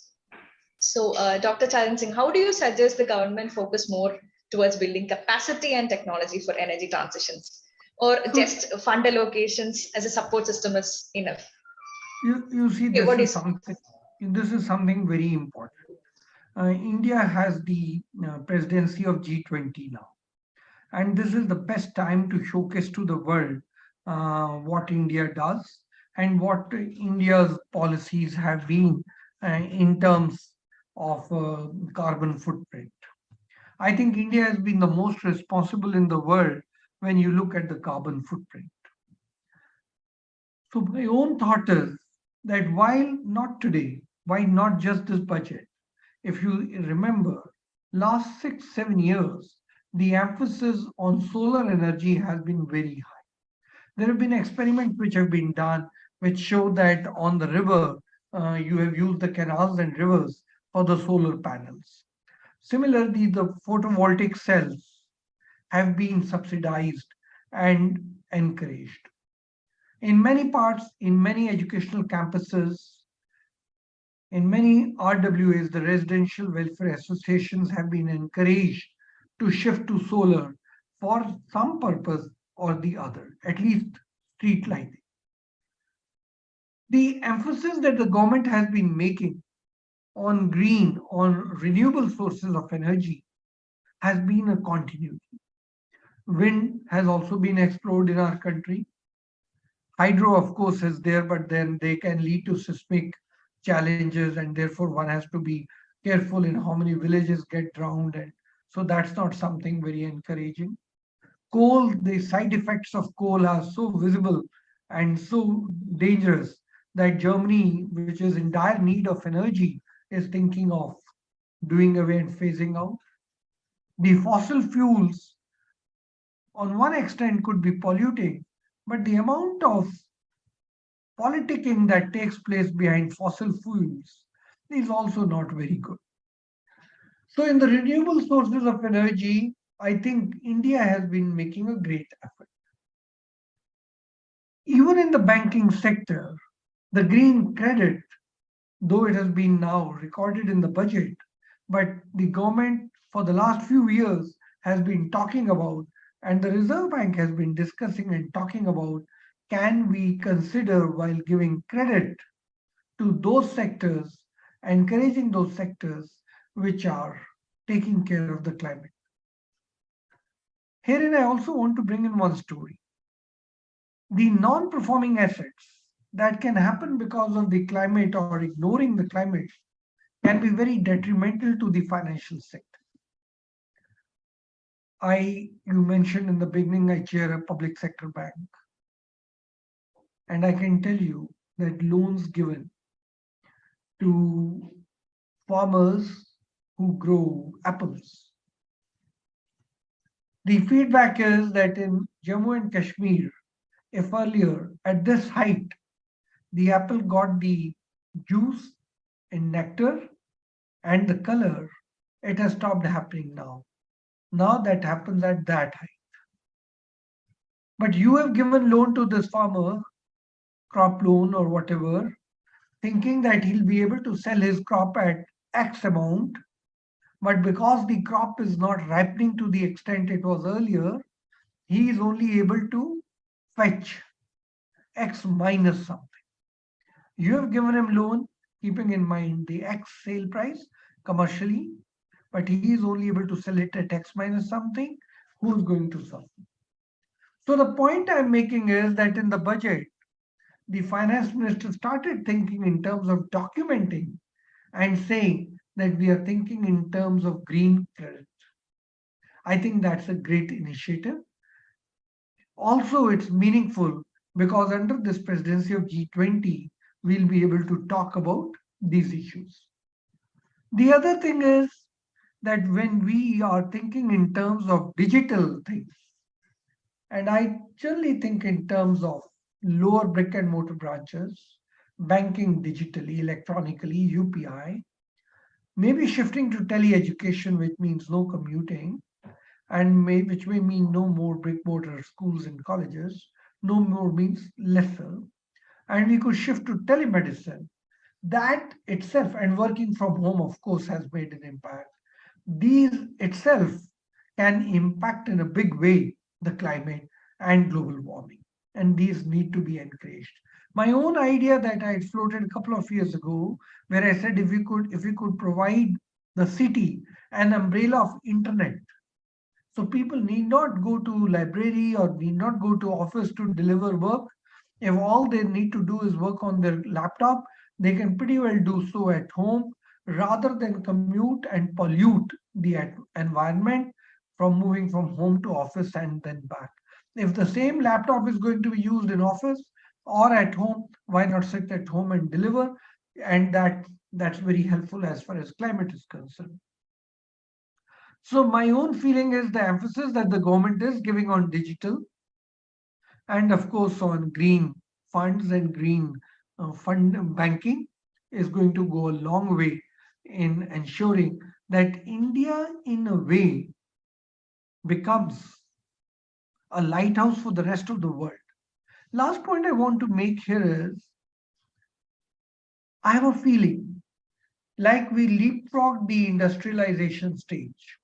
So Dr. Charan Singh, how do you suggest the government focus more towards building capacity and technology for energy transitions, or just fund allocations as a support system is enough? You see, this is something very important. India has the presidency of G20 now. And this is the best time to showcase to the world what India does and what India's policies have been in terms of carbon footprint. I think India has been the most responsible in the world when you look at the carbon footprint. So my own thought is that why not today? Why not just this budget? If you remember, last 6-7 years, the emphasis on solar energy has been very high. There have been experiments which have been done which show that on the river, you have used the canals and rivers for the solar panels. Similarly, the photovoltaic cells have been subsidized and encouraged. In many parts, in many educational campuses, in many RWAs, the residential welfare associations have been encouraged to shift to solar for some purpose or the other, at least street lighting. The emphasis that the government has been making on green, on renewable sources of energy has been a continuity. Wind has also been explored in our country. Hydro, of course, is there, but then they can lead to seismic challenges, and therefore one has to be careful in how many villages get drowned. And so that's not something very encouraging. Coal, the side effects of coal are so visible and so dangerous that Germany, which is in dire need of energy, is thinking of doing away and phasing out. The fossil fuels, on one extent, could be polluting, but the amount of politicking that takes place behind fossil fuels is also not very good. So in the renewable sources of energy, I think India has been making a great effort. Even in the banking sector, the green credit, though it has been now recorded in the budget, but the government for the last few years has been talking about, and the Reserve Bank has been discussing and talking about, can we consider while giving credit to those sectors, encouraging those sectors which are taking care of the climate. Herein, I also want to bring in one story. The non-performing assets that can happen because of the climate or ignoring the climate can be very detrimental to the financial sector. You mentioned in the beginning, I chair a public sector bank. And I can tell you that loans given to farmers who grow apples, the feedback is that in Jammu and Kashmir, if earlier at this height, the apple got the juice and nectar and the color, it has stopped happening now. Now that happens at that height. But you have given loan to this farmer, crop loan or whatever, thinking that he'll be able to sell his crop at X amount. But because the crop is not ripening to the extent it was earlier, he is only able to fetch X minus something. You have given him loan, keeping in mind the X sale price commercially, but he is only able to sell it at X minus something. Who's going to suffer? So the point I'm making is that in the budget, the finance minister started thinking in terms of documenting and saying that we are thinking in terms of green credit. I think that's a great initiative. Also, it's meaningful because under this presidency of G20, we'll be able to talk about these issues. The other thing is that when we are thinking in terms of digital things, and I generally think in terms of lower brick and mortar branches, banking digitally, electronically, UPI, maybe shifting to tele-education, which means no commuting, and which may mean no more brick mortar schools and colleges, no more means lesser, and we could shift to telemedicine. That itself, and working from home, of course, has made an impact. These itself can impact in a big way the climate and global warming, and these need to be encouraged. My own idea that I had floated a couple of years ago, where I said if we could provide the city an umbrella of internet, so people need not go to library or need not go to office to deliver work. If all they need to do is work on their laptop, they can pretty well do so at home rather than commute and pollute the environment from moving from home to office and then back. If the same laptop is going to be used in office or at home, why not sit at home and deliver? And that's very helpful as far as climate is concerned. So my own feeling is the emphasis that the government is giving on digital and of course on green funds and green fund banking is going to go a long way in ensuring that India in a way becomes a lighthouse for the rest of the world. Last point I want to make here is I have a feeling like we leapfrogged the industrialization stage.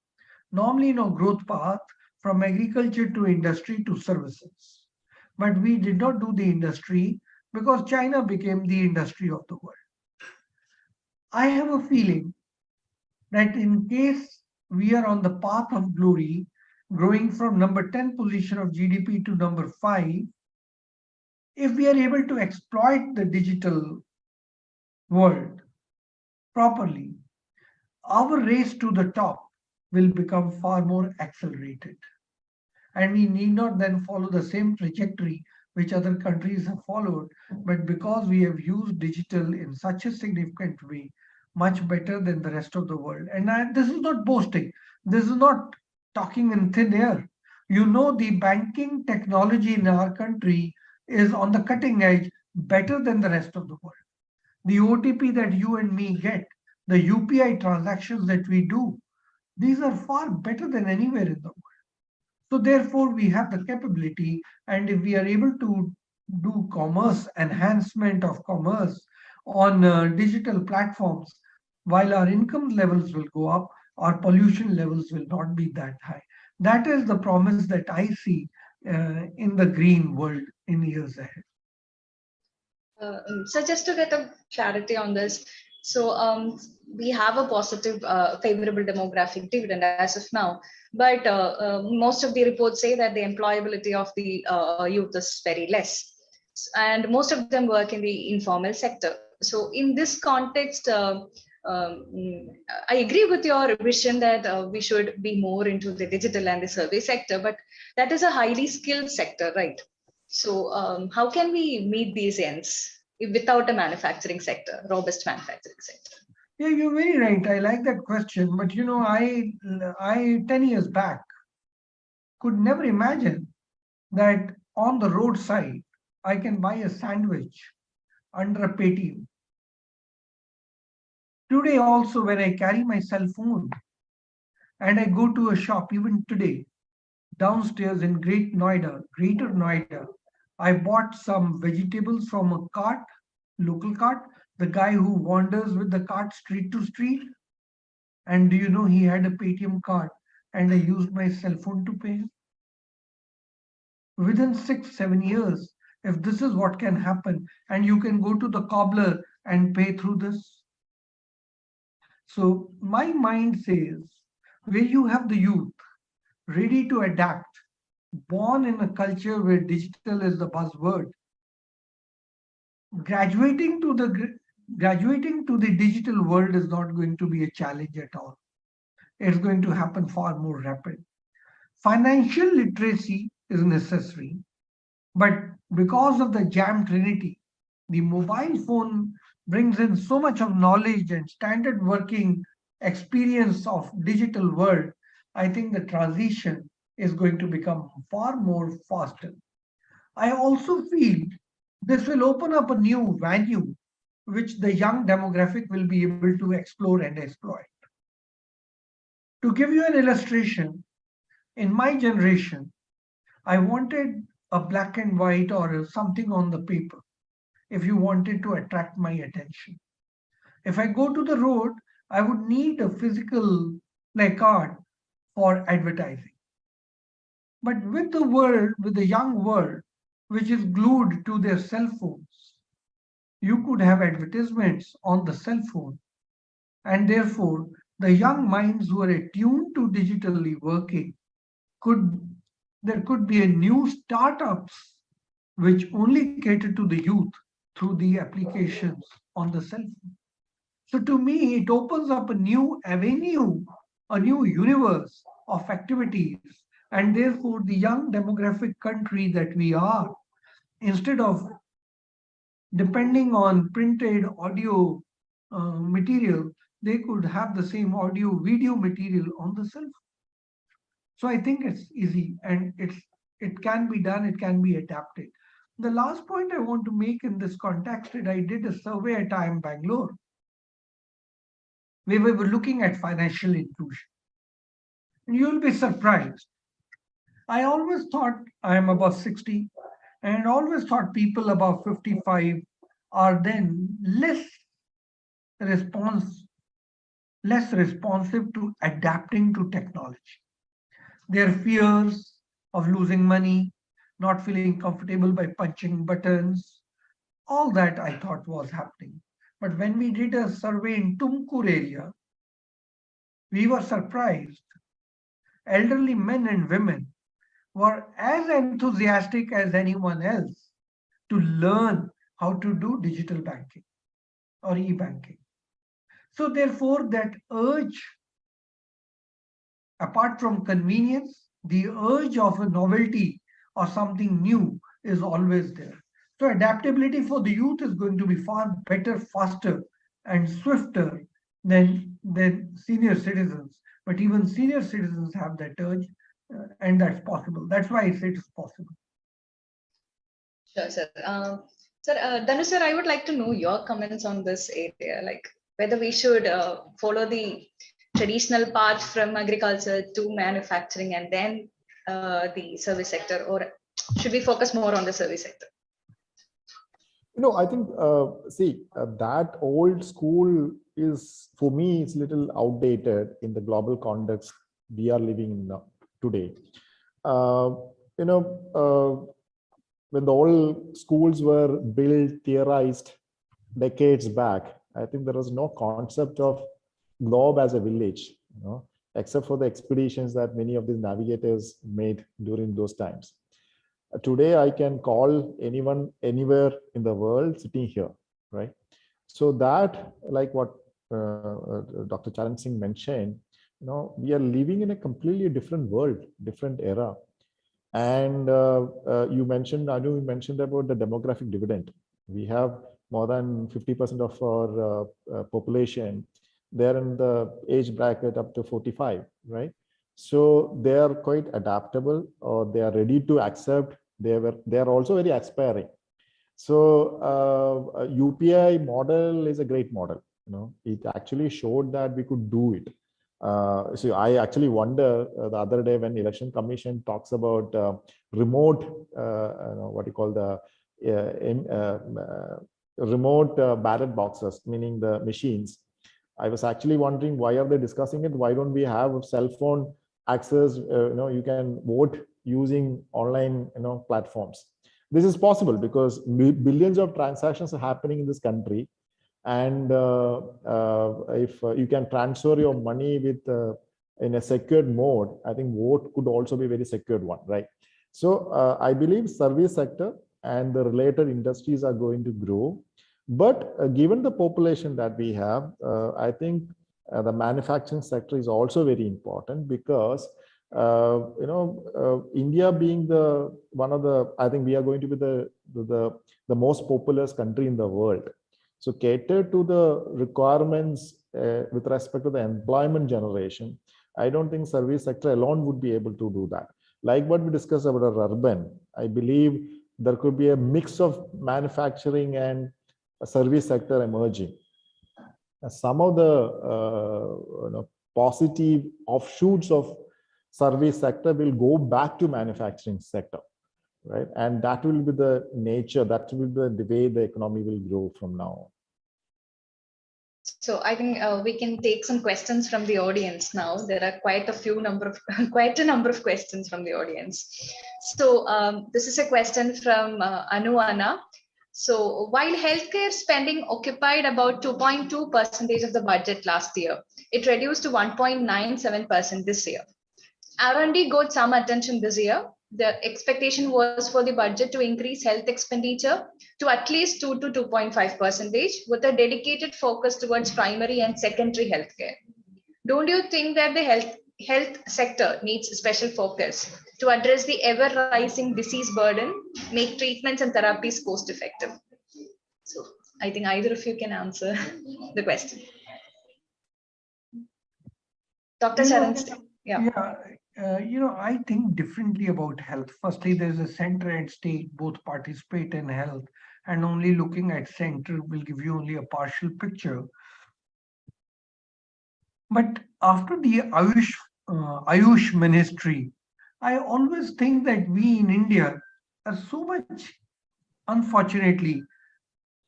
Normally, growth path from agriculture to industry to services. But we did not do the industry because China became the industry of the world. I have a feeling that in case we are on the path of glory, growing from number 10 position of GDP to number 5, if we are able to exploit the digital world properly, our race to the top will become far more accelerated. And we need not then follow the same trajectory which other countries have followed, but because we have used digital in such a significant way, much better than the rest of the world. And this is not boasting. This is not talking in thin air. The banking technology in our country is on the cutting edge, better than the rest of the world. The OTP that you and me get, the UPI transactions that we do, these are far better than anywhere in the world. So therefore, we have the capability, and if we are able to do commerce, enhancement of commerce on digital platforms, while our income levels will go up, our pollution levels will not be that high. That is the promise that I see in the green world in years ahead. So just to get a clarity on this, so we have a positive, favorable demographic dividend as of now, but most of the reports say that the employability of the youth is very less, and most of them work in the informal sector. So in this context, I agree with your vision that we should be more into the digital and the service sector, but that is a highly skilled sector, right? So how can we meet these ends without a manufacturing sector, robust manufacturing sector? Yeah, you're very right. I like that question. But I 10 years back could never imagine that on the roadside I can buy a sandwich under a Paytm. Today also, when I carry my cell phone and I go to a shop, even today, downstairs in Greater Noida, I bought some vegetables from a cart, local cart, the guy who wanders with the cart street to street. And do you know he had a Paytm card and I used my cell phone to pay him? Within 6, 7 years, if this is what can happen, and you can go to the cobbler and pay through this. So my mind says, where you have the youth ready to adapt, born in a culture where digital is the buzzword, graduating to the digital world is not going to be a challenge at all. It's going to happen far more rapid. Financial literacy is necessary, but because of the jam trinity, the mobile phone brings in so much of knowledge and standard working experience of digital world. I think the transition is going to become far more faster. I also feel this will open up a new venue which the young demographic will be able to explore and exploit. To give you an illustration, in my generation, I wanted a black and white or something on the paper if you wanted to attract my attention. If I go to the road, I would need a physical placard for advertising. But with the world, with the young world, which is glued to their cell phones, you could have advertisements on the cell phone. And therefore, the young minds who are attuned to digitally working could there could be a new startups which only cater to the youth through the applications on the cell phone. So to me, it opens up a new avenue, a new universe of activities. And therefore, the young demographic country that we are, instead of depending on printed audio material, they could have the same audio video material on the cell phone. So I think it's easy and it can be done, it can be adapted. The last point I want to make in this context is I did a survey at IIM Bangalore. We were looking at financial inclusion. And you'll be surprised. I always thought I am above 60 and always thought people above 55 are then response, less responsive to adapting to technology. Their fears of losing money, not feeling comfortable by punching buttons, all that I thought was happening. But when we did a survey in Tumkur area, we were surprised. Elderly men and women were as enthusiastic as anyone else to learn how to do digital banking or e-banking. So therefore, that urge, apart from convenience, the urge of a novelty or something new is always there. So adaptability for the youth is going to be far better, faster, and swifter than senior citizens. But even senior citizens have that urge, and that's possible. That's why I say it is possible. Sure, sir. Dhanu sir, I would like to know your comments on this area, like whether we should follow the traditional path from agriculture to manufacturing and then the service sector, or should we focus more on the service sector? I think, that old school is, for me, it's a little outdated in the global context we are living in now, today. When the old schools were built, theorized decades back, I think there was no concept of globe as a village, except for the expeditions that many of these navigators made during those times. Today, I can call anyone anywhere in the world sitting here, right? So that, like what Dr. Charan Singh mentioned, we are living in a completely different world, different era. And you mentioned about the demographic dividend. We have more than 50% of our population. They're in the age bracket up to 45, right? So they are quite adaptable, or they are ready to accept. They are also very aspiring. So UPI model is a great model. it actually showed that we could do it. So I actually wonder the other day when Election Commission talks about remote, what you call the remote ballot boxes, meaning the machines. I was actually wondering, why are they discussing it? Why don't we have cell phone access? You can vote using online, platforms. This is possible because billions of transactions are happening in this country, and if you can transfer your money with in a secured mode, I think vote could also be a very secured one, right? So I believe service sector and the related industries are going to grow. But given the population that we have, I think the manufacturing sector is also very important because India being the one of the, I think we are going to be the most populous country in the world. So cater to the requirements with respect to the employment generation. I don't think service sector alone would be able to do that. Like what we discussed about urban, I believe there could be a mix of manufacturing and a service sector emerging. Some of the positive offshoots of service sector will go back to manufacturing sector, right? And that will be the nature, that will be the way the economy will grow from now on. So I think we can take some questions from the audience now. There are quite a number of questions from the audience. So this is a question from Anuana. So while healthcare spending occupied about 2.2% of the budget last year, it reduced to 1.97% this year. R&D got some attention this year. The expectation was for the budget to increase health expenditure to at least 2 to 2.5% with a dedicated focus towards primary and secondary healthcare. Don't you think that the health sector needs special focus to address the ever-rising disease burden, make treatments and therapies cost-effective? So I think either of you can answer the question. Dr. Charan Singh. Yeah. I think differently about health. Firstly, there's a center and state, both participate in health, and only looking at center will give you only a partial picture. But after the Ayush ministry, I always think that we in India are so much, unfortunately,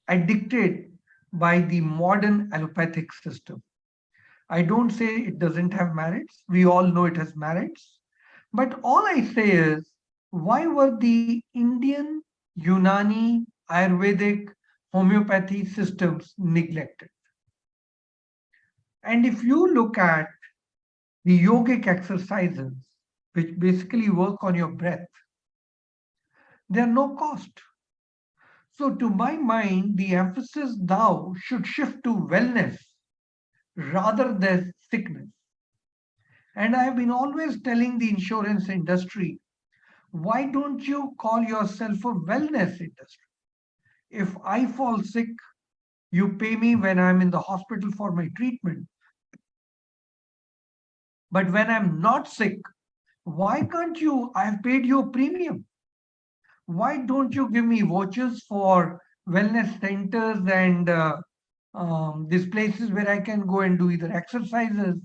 addicted by the modern allopathic system. I don't say it doesn't have merits. We all know it has merits. But all I say is, why were the Indian, Unani, Ayurvedic, homeopathy systems neglected? And if you look at the yogic exercises, which basically work on your breath, they are no cost. So to my mind, the emphasis now should shift to wellness rather than sickness. And I've been always telling the insurance industry, why don't you call yourself a wellness industry? If I fall sick, you pay me when I'm in the hospital for my treatment. But when I'm not sick, why can't you? I've paid you a premium. Why don't you give me vouchers for wellness centers and these places where I can go and do either exercises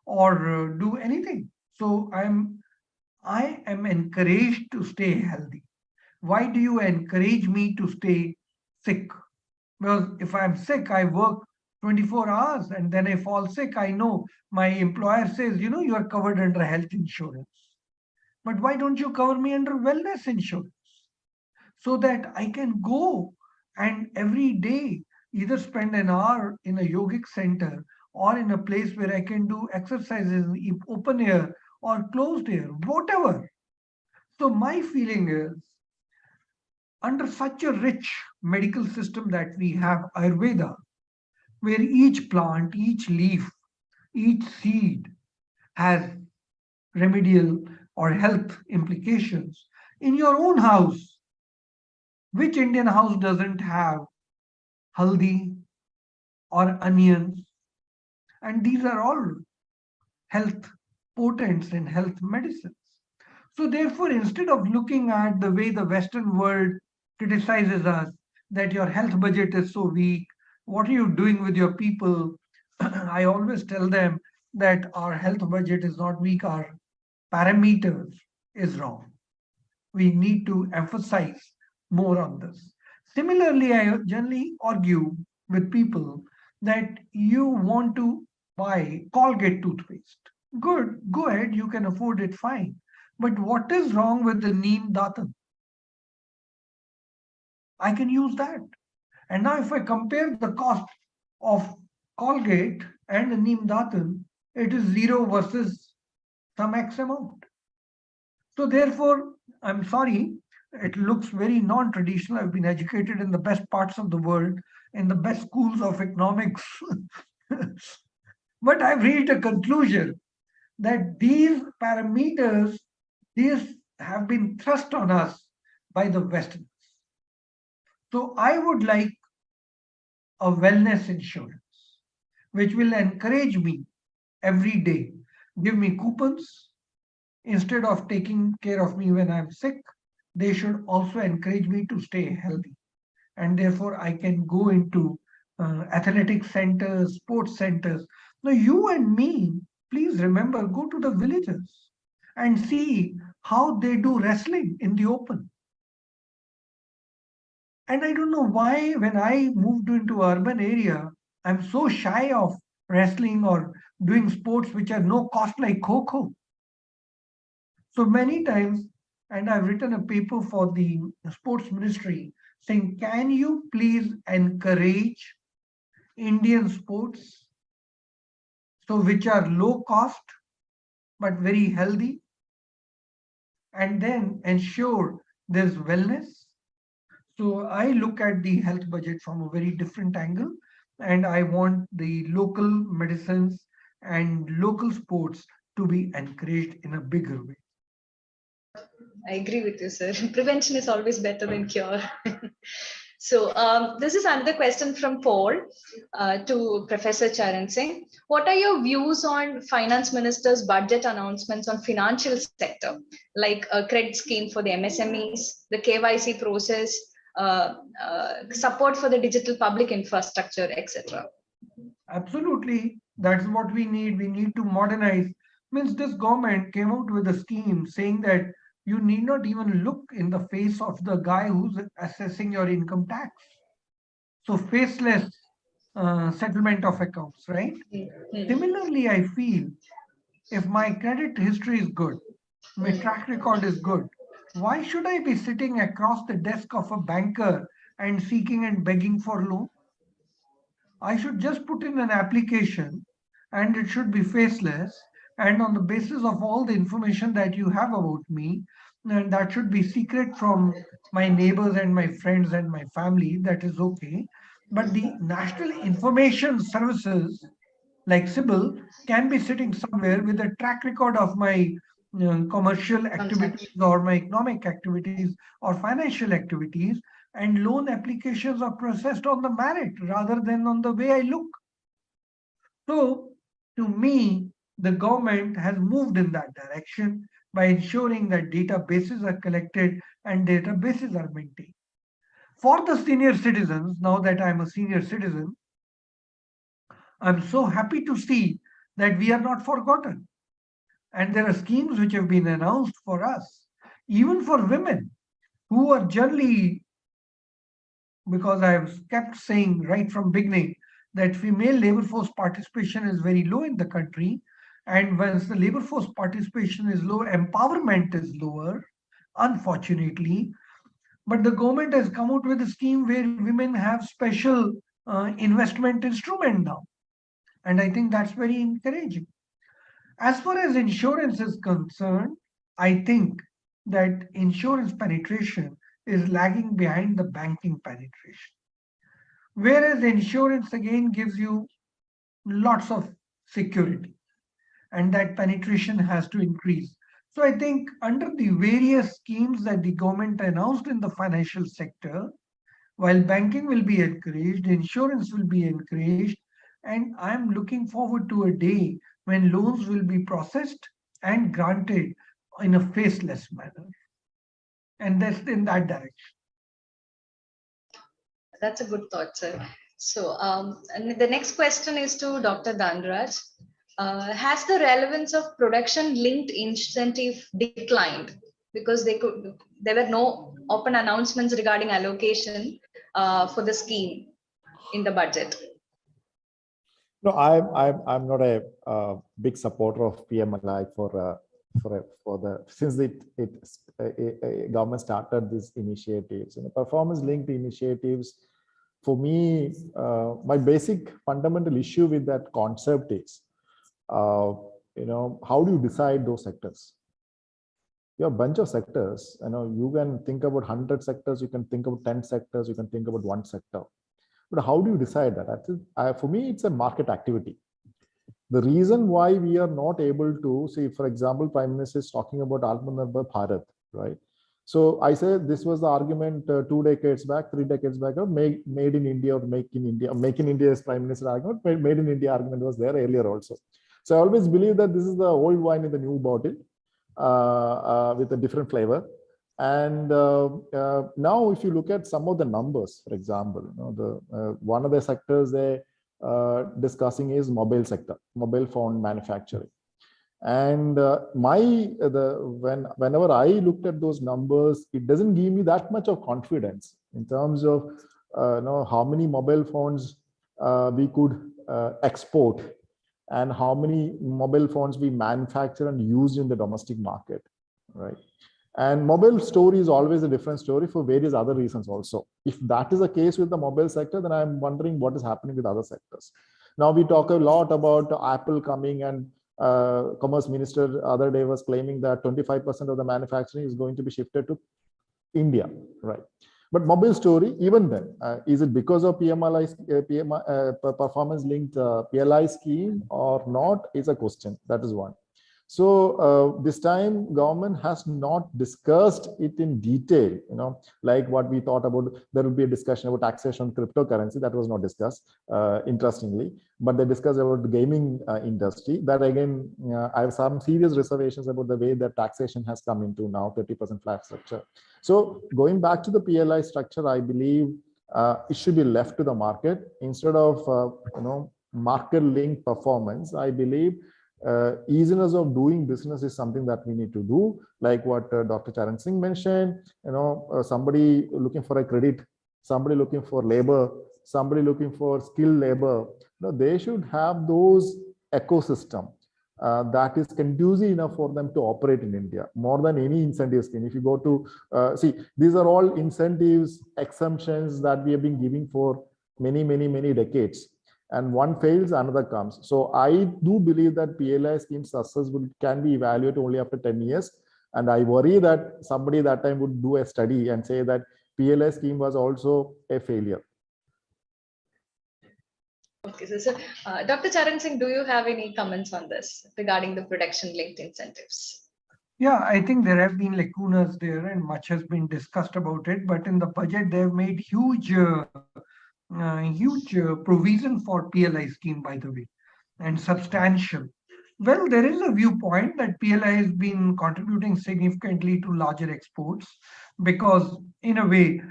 or do anything? So I am encouraged to stay healthy. Why do you encourage me to stay sick? Because if I'm sick, I work 24 hours and then I fall sick. I know my employer says, you are covered under health insurance. But why don't you cover me under wellness insurance? So that I can go and every day either spend an hour in a yogic center or in a place where I can do exercises in open air or closed air, whatever. So my feeling is, under such a rich medical system that we have, Ayurveda, where each plant, each leaf, each seed has remedial or health implications. In your own house, which Indian house doesn't have haldi or onions? And these are all health potents in health medicines. So therefore, instead of looking at the way the Western world criticizes us, that your health budget is so weak, what are you doing with your people? I always tell them that our health budget is not weak, our parameters is wrong. We need to emphasize more on this. Similarly, I generally argue with people that you want to buy Colgate toothpaste. Good, go ahead, you can afford it, fine. But what is wrong with the Neem Datan? I can use that. And now if I compare the cost of Colgate and the Neem Datan, it is zero versus some X amount. So therefore, I'm sorry, it looks very non-traditional. I've been educated in the best parts of the world, in the best schools of economics. But I've reached a conclusion that these parameters, these have been thrust on us by the Westerners. So I would like a wellness insurance, which will encourage me every day, give me coupons. Instead of taking care of me when I'm sick, they should also encourage me to stay healthy. And therefore, I can go into athletic centers, sports centers. Now, you and me, please remember, go to the villages and see how they do wrestling in the open. And I don't know why, when I moved into urban area, I'm so shy of wrestling or doing sports which are no cost like Kho. So many times, and I've written a paper for the sports ministry saying, can you please encourage Indian sports, so which are low cost but very healthy, and then ensure there's wellness. So I look at the health budget from a very different angle, and I want the local medicines and local sports to be encouraged in a bigger way. I agree with you, sir. Prevention is always better than cure. So this is another question from Paul to Professor Charan Singh. What are your views on Finance Minister's budget announcements on financial sector, like a credit scheme for the MSMEs, the KYC process, support for the digital public infrastructure, etc.? Absolutely, that's what we need. We need to modernize. Means this government came out with a scheme saying that you need not even look in the face of the guy who's assessing your income tax. So faceless settlement of accounts, right? Similarly, I feel if my credit history is good, my track record is good, why should I be sitting across the desk of a banker and seeking and begging for loan? I should just put in an application and it should be faceless. And on the basis of all the information that you have about me, and that should be secret from my neighbors and my friends and my family, that is okay. But the National Information Services, like Sybil, can be sitting somewhere with a track record of my commercial activities or my economic activities or financial activities, and loan applications are processed on the merit rather than on the way I look. So, to me, the government has moved in that direction by ensuring that databases are collected and databases are maintained. For the senior citizens, now that I'm a senior citizen, I'm so happy to see that we are not forgotten. And there are schemes which have been announced for us, even for women who are generally, because I've kept saying right from beginning that female labor force participation is very low in the country. And once the labor force participation is low, empowerment is lower, unfortunately. But the government has come out with a scheme where women have special investment instrument now. And I think that's very encouraging. As far as insurance is concerned, I think that insurance penetration is lagging behind the banking penetration. Whereas insurance again gives you lots of security, and that penetration has to increase. So I think under the various schemes that the government announced in the financial sector, while banking will be encouraged, insurance will be encouraged, and I'm looking forward to a day when loans will be processed and granted in a faceless manner. And that's in that direction. That's a good thought, sir. So and the next question is to Dr. Dhanuraj. Has the relevance of production-linked incentive declined because there were no open announcements regarding allocation for the scheme in the budget? No, I'm not a big supporter of PMLI for the since government started these initiatives. Performance linked initiatives. For me, my basic fundamental issue with that concept is, how do you decide those sectors? You have a bunch of sectors. You can think about 100 sectors, you can think about 10 sectors, you can think about one sector. But how do you decide that? For me, it's a market activity. The reason why we are not able to see, for example, Prime Minister is talking about Atmanirbhar Bharat, right? So I said this was the argument 2 decades back, 3 decades back, of made in India or make in India. Make in India is Prime Minister argument, but made in India argument was there earlier also. So I always believe that this is the old wine in the new bottle with a different flavor. And now, if you look at some of the numbers, for example, one of the sectors they discussing is mobile sector, mobile phone manufacturing. And whenever I looked at those numbers, it doesn't give me that much of confidence in terms of how many mobile phones we could export and how many mobile phones we manufacture and use in the domestic market, right? And mobile story is always a different story for various other reasons also. If that is the case with the mobile sector, then I'm wondering what is happening with other sectors. Now we talk a lot about Apple coming, and Commerce Minister other day was claiming that 25% of the manufacturing is going to be shifted to India, right? But mobile story, even then, is it because of performance linked PLI scheme or not is a question. That is one. So this time government has not discussed it in detail, like what we thought about. There will be a discussion about taxation on cryptocurrency. That was not discussed, interestingly, but they discussed about the gaming industry. That again, I have some serious reservations about the way that taxation has come into now 30% flat structure. So going back to the PLI structure, I believe it should be left to the market instead of market linked performance. I believe easiness of doing business is something that we need to do, like what Dr. Charan Singh mentioned. Somebody looking for a credit, somebody looking for labor, somebody looking for skilled labor. They should have those ecosystem that is conducive enough for them to operate in India, more than any incentive scheme. If you go to see, these are all incentives, exemptions that we have been giving for many decades. And one fails, another comes. So I do believe that PLI scheme success can be evaluated only after 10 years. And I worry that somebody that time would do a study and say that PLI scheme was also a failure. Okay, so Dr. Charan Singh, do you have any comments on this regarding the production-linked incentives? Yeah, I think there have been lacunas there and much has been discussed about it. But in the budget, they've made huge provision for PLI scheme, by the way, and substantial. Well, there is a viewpoint that PLI has been contributing significantly to larger exports because, in a way,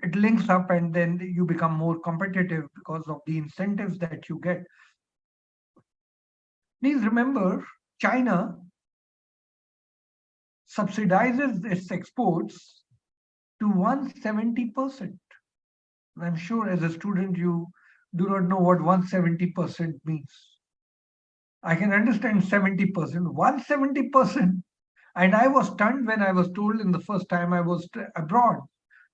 it links up and then you become more competitive because of the incentives that you get. Please remember, China subsidizes its exports to 170%. I'm sure as a student, you do not know what 170% means. I can understand 70%, 170%. And I was stunned when I was told in the first time I was abroad.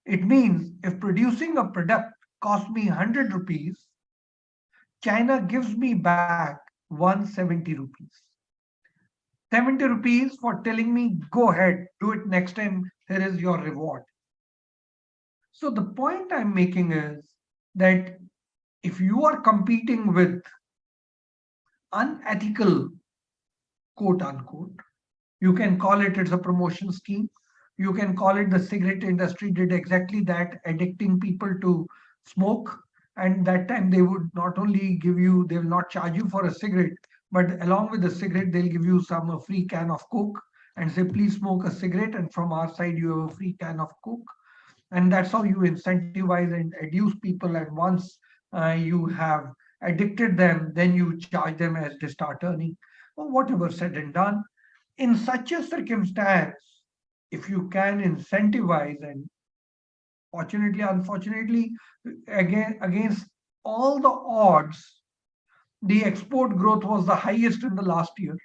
It means if producing a product cost me 100 rupees, China gives me back 170 rupees. 70 rupees for telling me, go ahead, do it next time, here is your reward. So the point I'm making is that if you are competing with unethical, quote unquote, you can call it as a promotion scheme. You can call it the cigarette industry did exactly that, addicting people to smoke. And that time they would not only give you, they will not charge you for a cigarette, but along with the cigarette, they'll give you some free can of Coke and say, please smoke a cigarette. And from our side, you have a free can of Coke. And that's how you incentivize and educe people. And once you have addicted them, then you charge them as they start earning, or whatever said and done. In such a circumstance, if you can incentivize, and fortunately, unfortunately, again against all the odds, the export growth was the highest in the last year,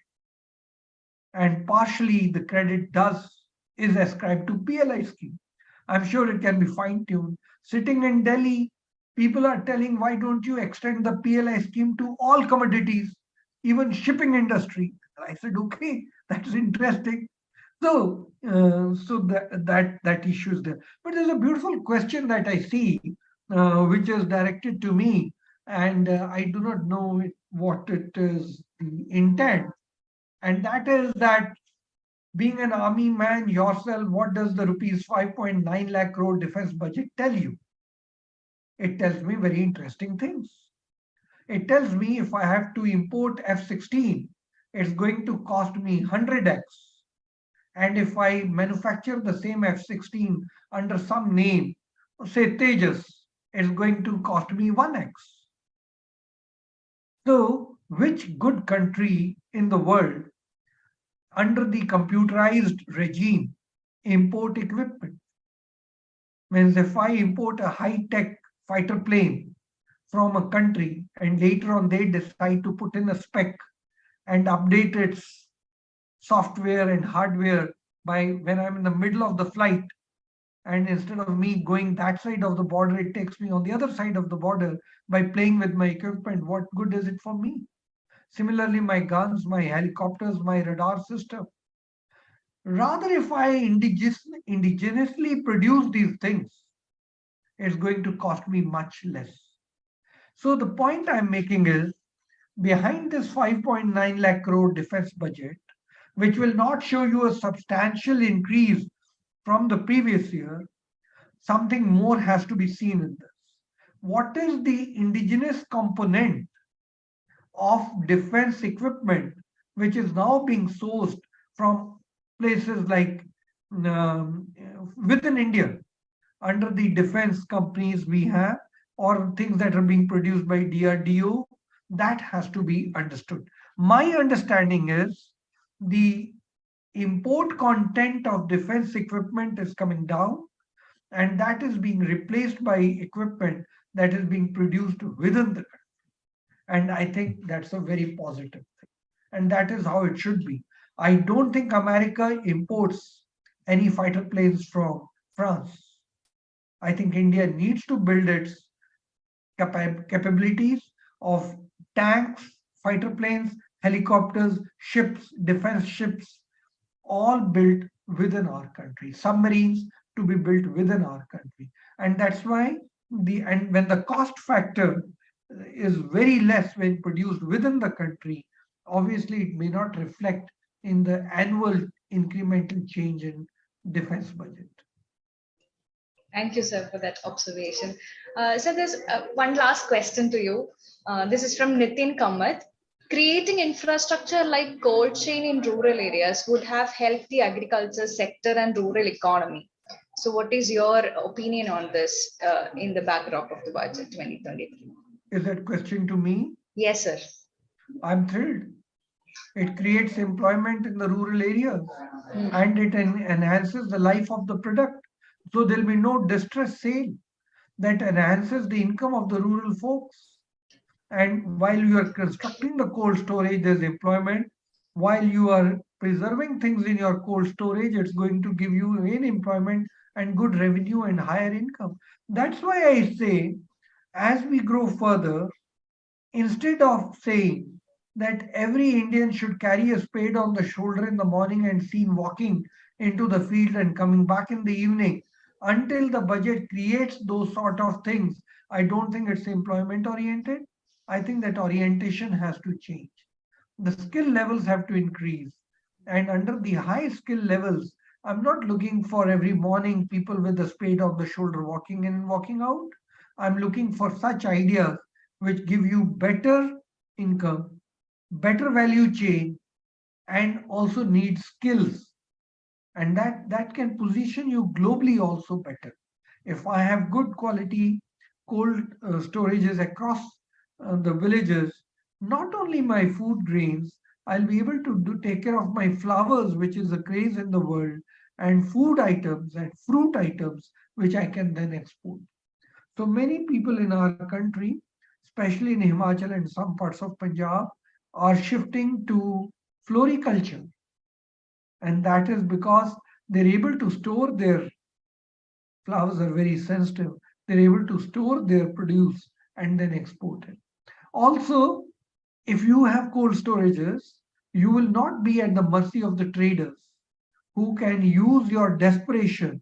and partially the credit is ascribed to PLI scheme. I'm sure it can be fine-tuned. Sitting in Delhi, people are telling, why don't you extend the PLI scheme to all commodities, even shipping industry? I said, okay, that's interesting. So that issue is there. But there's a beautiful question that I see, which is directed to me, and I do not know what it is the intent. And that is that, being an army man yourself, what does the rupees 5.9 lakh crore defense budget tell you? It tells me very interesting things. It tells me if I have to import F-16, it's going to cost me 100x. And if I manufacture the same F-16 under some name, say Tejas, it's going to cost me 1x. So, which good country in the world under the computerized regime import equipment? Means if I import a high-tech fighter plane from a country and later on they decide to put in a spec and update its software and hardware by when I'm in the middle of the flight, and instead of me going that side of the border, it takes me on the other side of the border by playing with my equipment, what good is it for me? Similarly, my guns, my helicopters, my radar system. Rather, if I indigenously produce these things, it's going to cost me much less. So the point I'm making is, behind this 5.9 lakh crore defense budget, which will not show you a substantial increase from the previous year, something more has to be seen in this. What is the indigenous component of defense equipment which is now being sourced from places like within India under the defense companies we have, or things that are being produced by DRDO? That has to be understood. My understanding is the import content of defense equipment is coming down, and that is being replaced by equipment that is being produced within the country. And I think that's a very positive thing. And that is how it should be. I don't think America imports any fighter planes from France. I think India needs to build its capabilities of tanks, fighter planes, helicopters, ships, defense ships, all built within our country, submarines to be built within our country. And that's why when the cost factor is very less when produced within the country, obviously it may not reflect in the annual incremental change in defense budget. Thank you, sir, for that observation. So there's one last question to you. This is from Nitin Kamath. Creating infrastructure like cold chain in rural areas would have helped the agriculture sector and rural economy. So what is your opinion on this in the backdrop of the budget 2023? Is that question to me? Yes, sir. I'm thrilled. It creates employment in the rural areas and it enhances the life of the product. So there'll be no distress sale. That enhances the income of the rural folks. And while you are constructing the cold storage, there's employment. While you are preserving things in your cold storage, it's going to give you again employment and good revenue and higher income. That's why I say, as we grow further, instead of saying that every Indian should carry a spade on the shoulder in the morning and seen walking into the field and coming back in the evening, until the budget creates those sort of things, I don't think it's employment oriented. I think that orientation has to change. The skill levels have to increase. And under the high skill levels, I'm not looking for every morning people with a spade on the shoulder walking in and walking out. I'm looking for such ideas which give you better income, better value chain, and also need skills. And that can position you globally also better. If I have good quality cold storages across the villages, not only my food grains, I'll be able to take care of my flowers, which is a craze in the world, and food items and fruit items, which I can then export. So many people in our country, especially in Himachal and some parts of Punjab, are shifting to floriculture. And that is because they're able to store their flowers are very sensitive. They're able to store their produce and then export it. Also, if you have cold storages, you will not be at the mercy of the traders who can use your desperation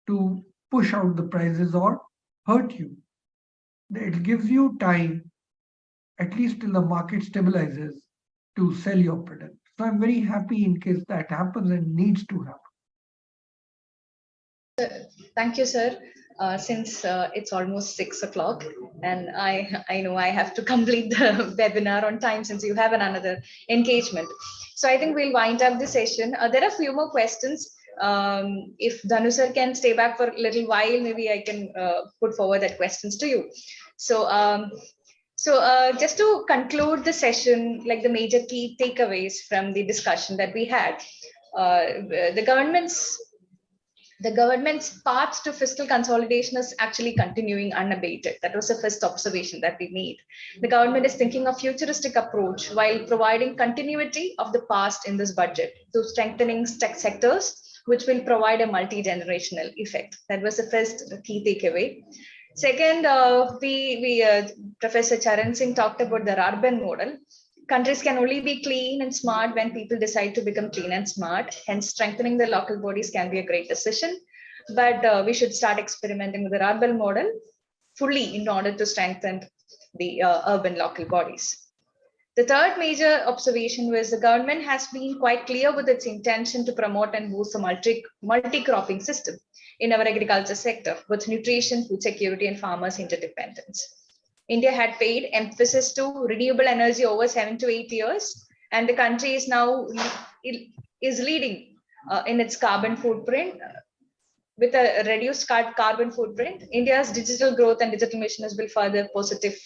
to push out the prices or hurt you. It gives you time, at least till the market stabilizes, to sell your product. So I'm very happy in case that happens and needs to happen. Thank you, sir. Since it's almost 6 o'clock and I know I have to complete the webinar on time since you have another engagement. So I think we'll wind up the session. There are a few more questions. If Dhanu sir can stay back for a little while, maybe I can put forward that questions to you. So, just to conclude the session, like the major key takeaways from the discussion that we had, the government's path to fiscal consolidation is actually continuing unabated. That was the first observation that we made. The government is thinking of futuristic approach while providing continuity of the past in this budget to strengthening sectors, which will provide a multi-generational effect. That was the first key takeaway. Second, Professor Charan Singh talked about the urban model. Countries can only be clean and smart when people decide to become clean and smart. Hence, strengthening the local bodies can be a great decision. But we should start experimenting with the urban model fully in order to strengthen the urban local bodies. The third major observation was the government has been quite clear with its intention to promote and boost the multi-cropping system in our agriculture sector with nutrition, food security, and farmers' interdependence. India had paid emphasis to renewable energy over 7 to 8 years, and the country is now leading in its carbon footprint. With a reduced carbon footprint, India's digital growth and digital mission will further positive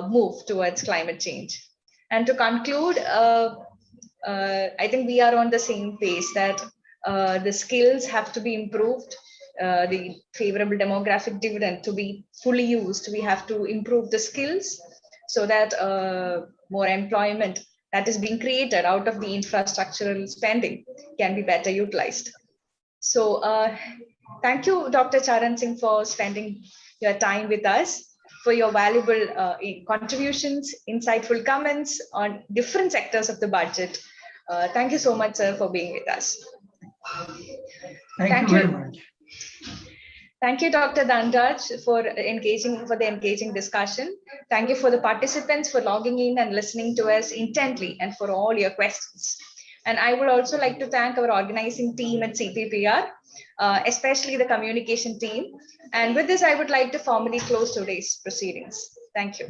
move towards climate change. And to conclude, I think we are on the same pace that the skills have to be improved. The favorable demographic dividend to be fully used, we have to improve the skills so that more employment that is being created out of the infrastructural spending can be better utilized. So thank you, Dr. Charan Singh, for spending your time with us, for your valuable contributions, insightful comments on different sectors of the budget. Thank you so much, sir, for being with us. Thank you very much. Thank you, Dr. Dhanuraj, for the engaging discussion. Thank you for the participants for logging in and listening to us intently and for all your questions. And I would also like to thank our organizing team at CPPR, especially the communication team. And with this, I would like to formally close today's proceedings. Thank you.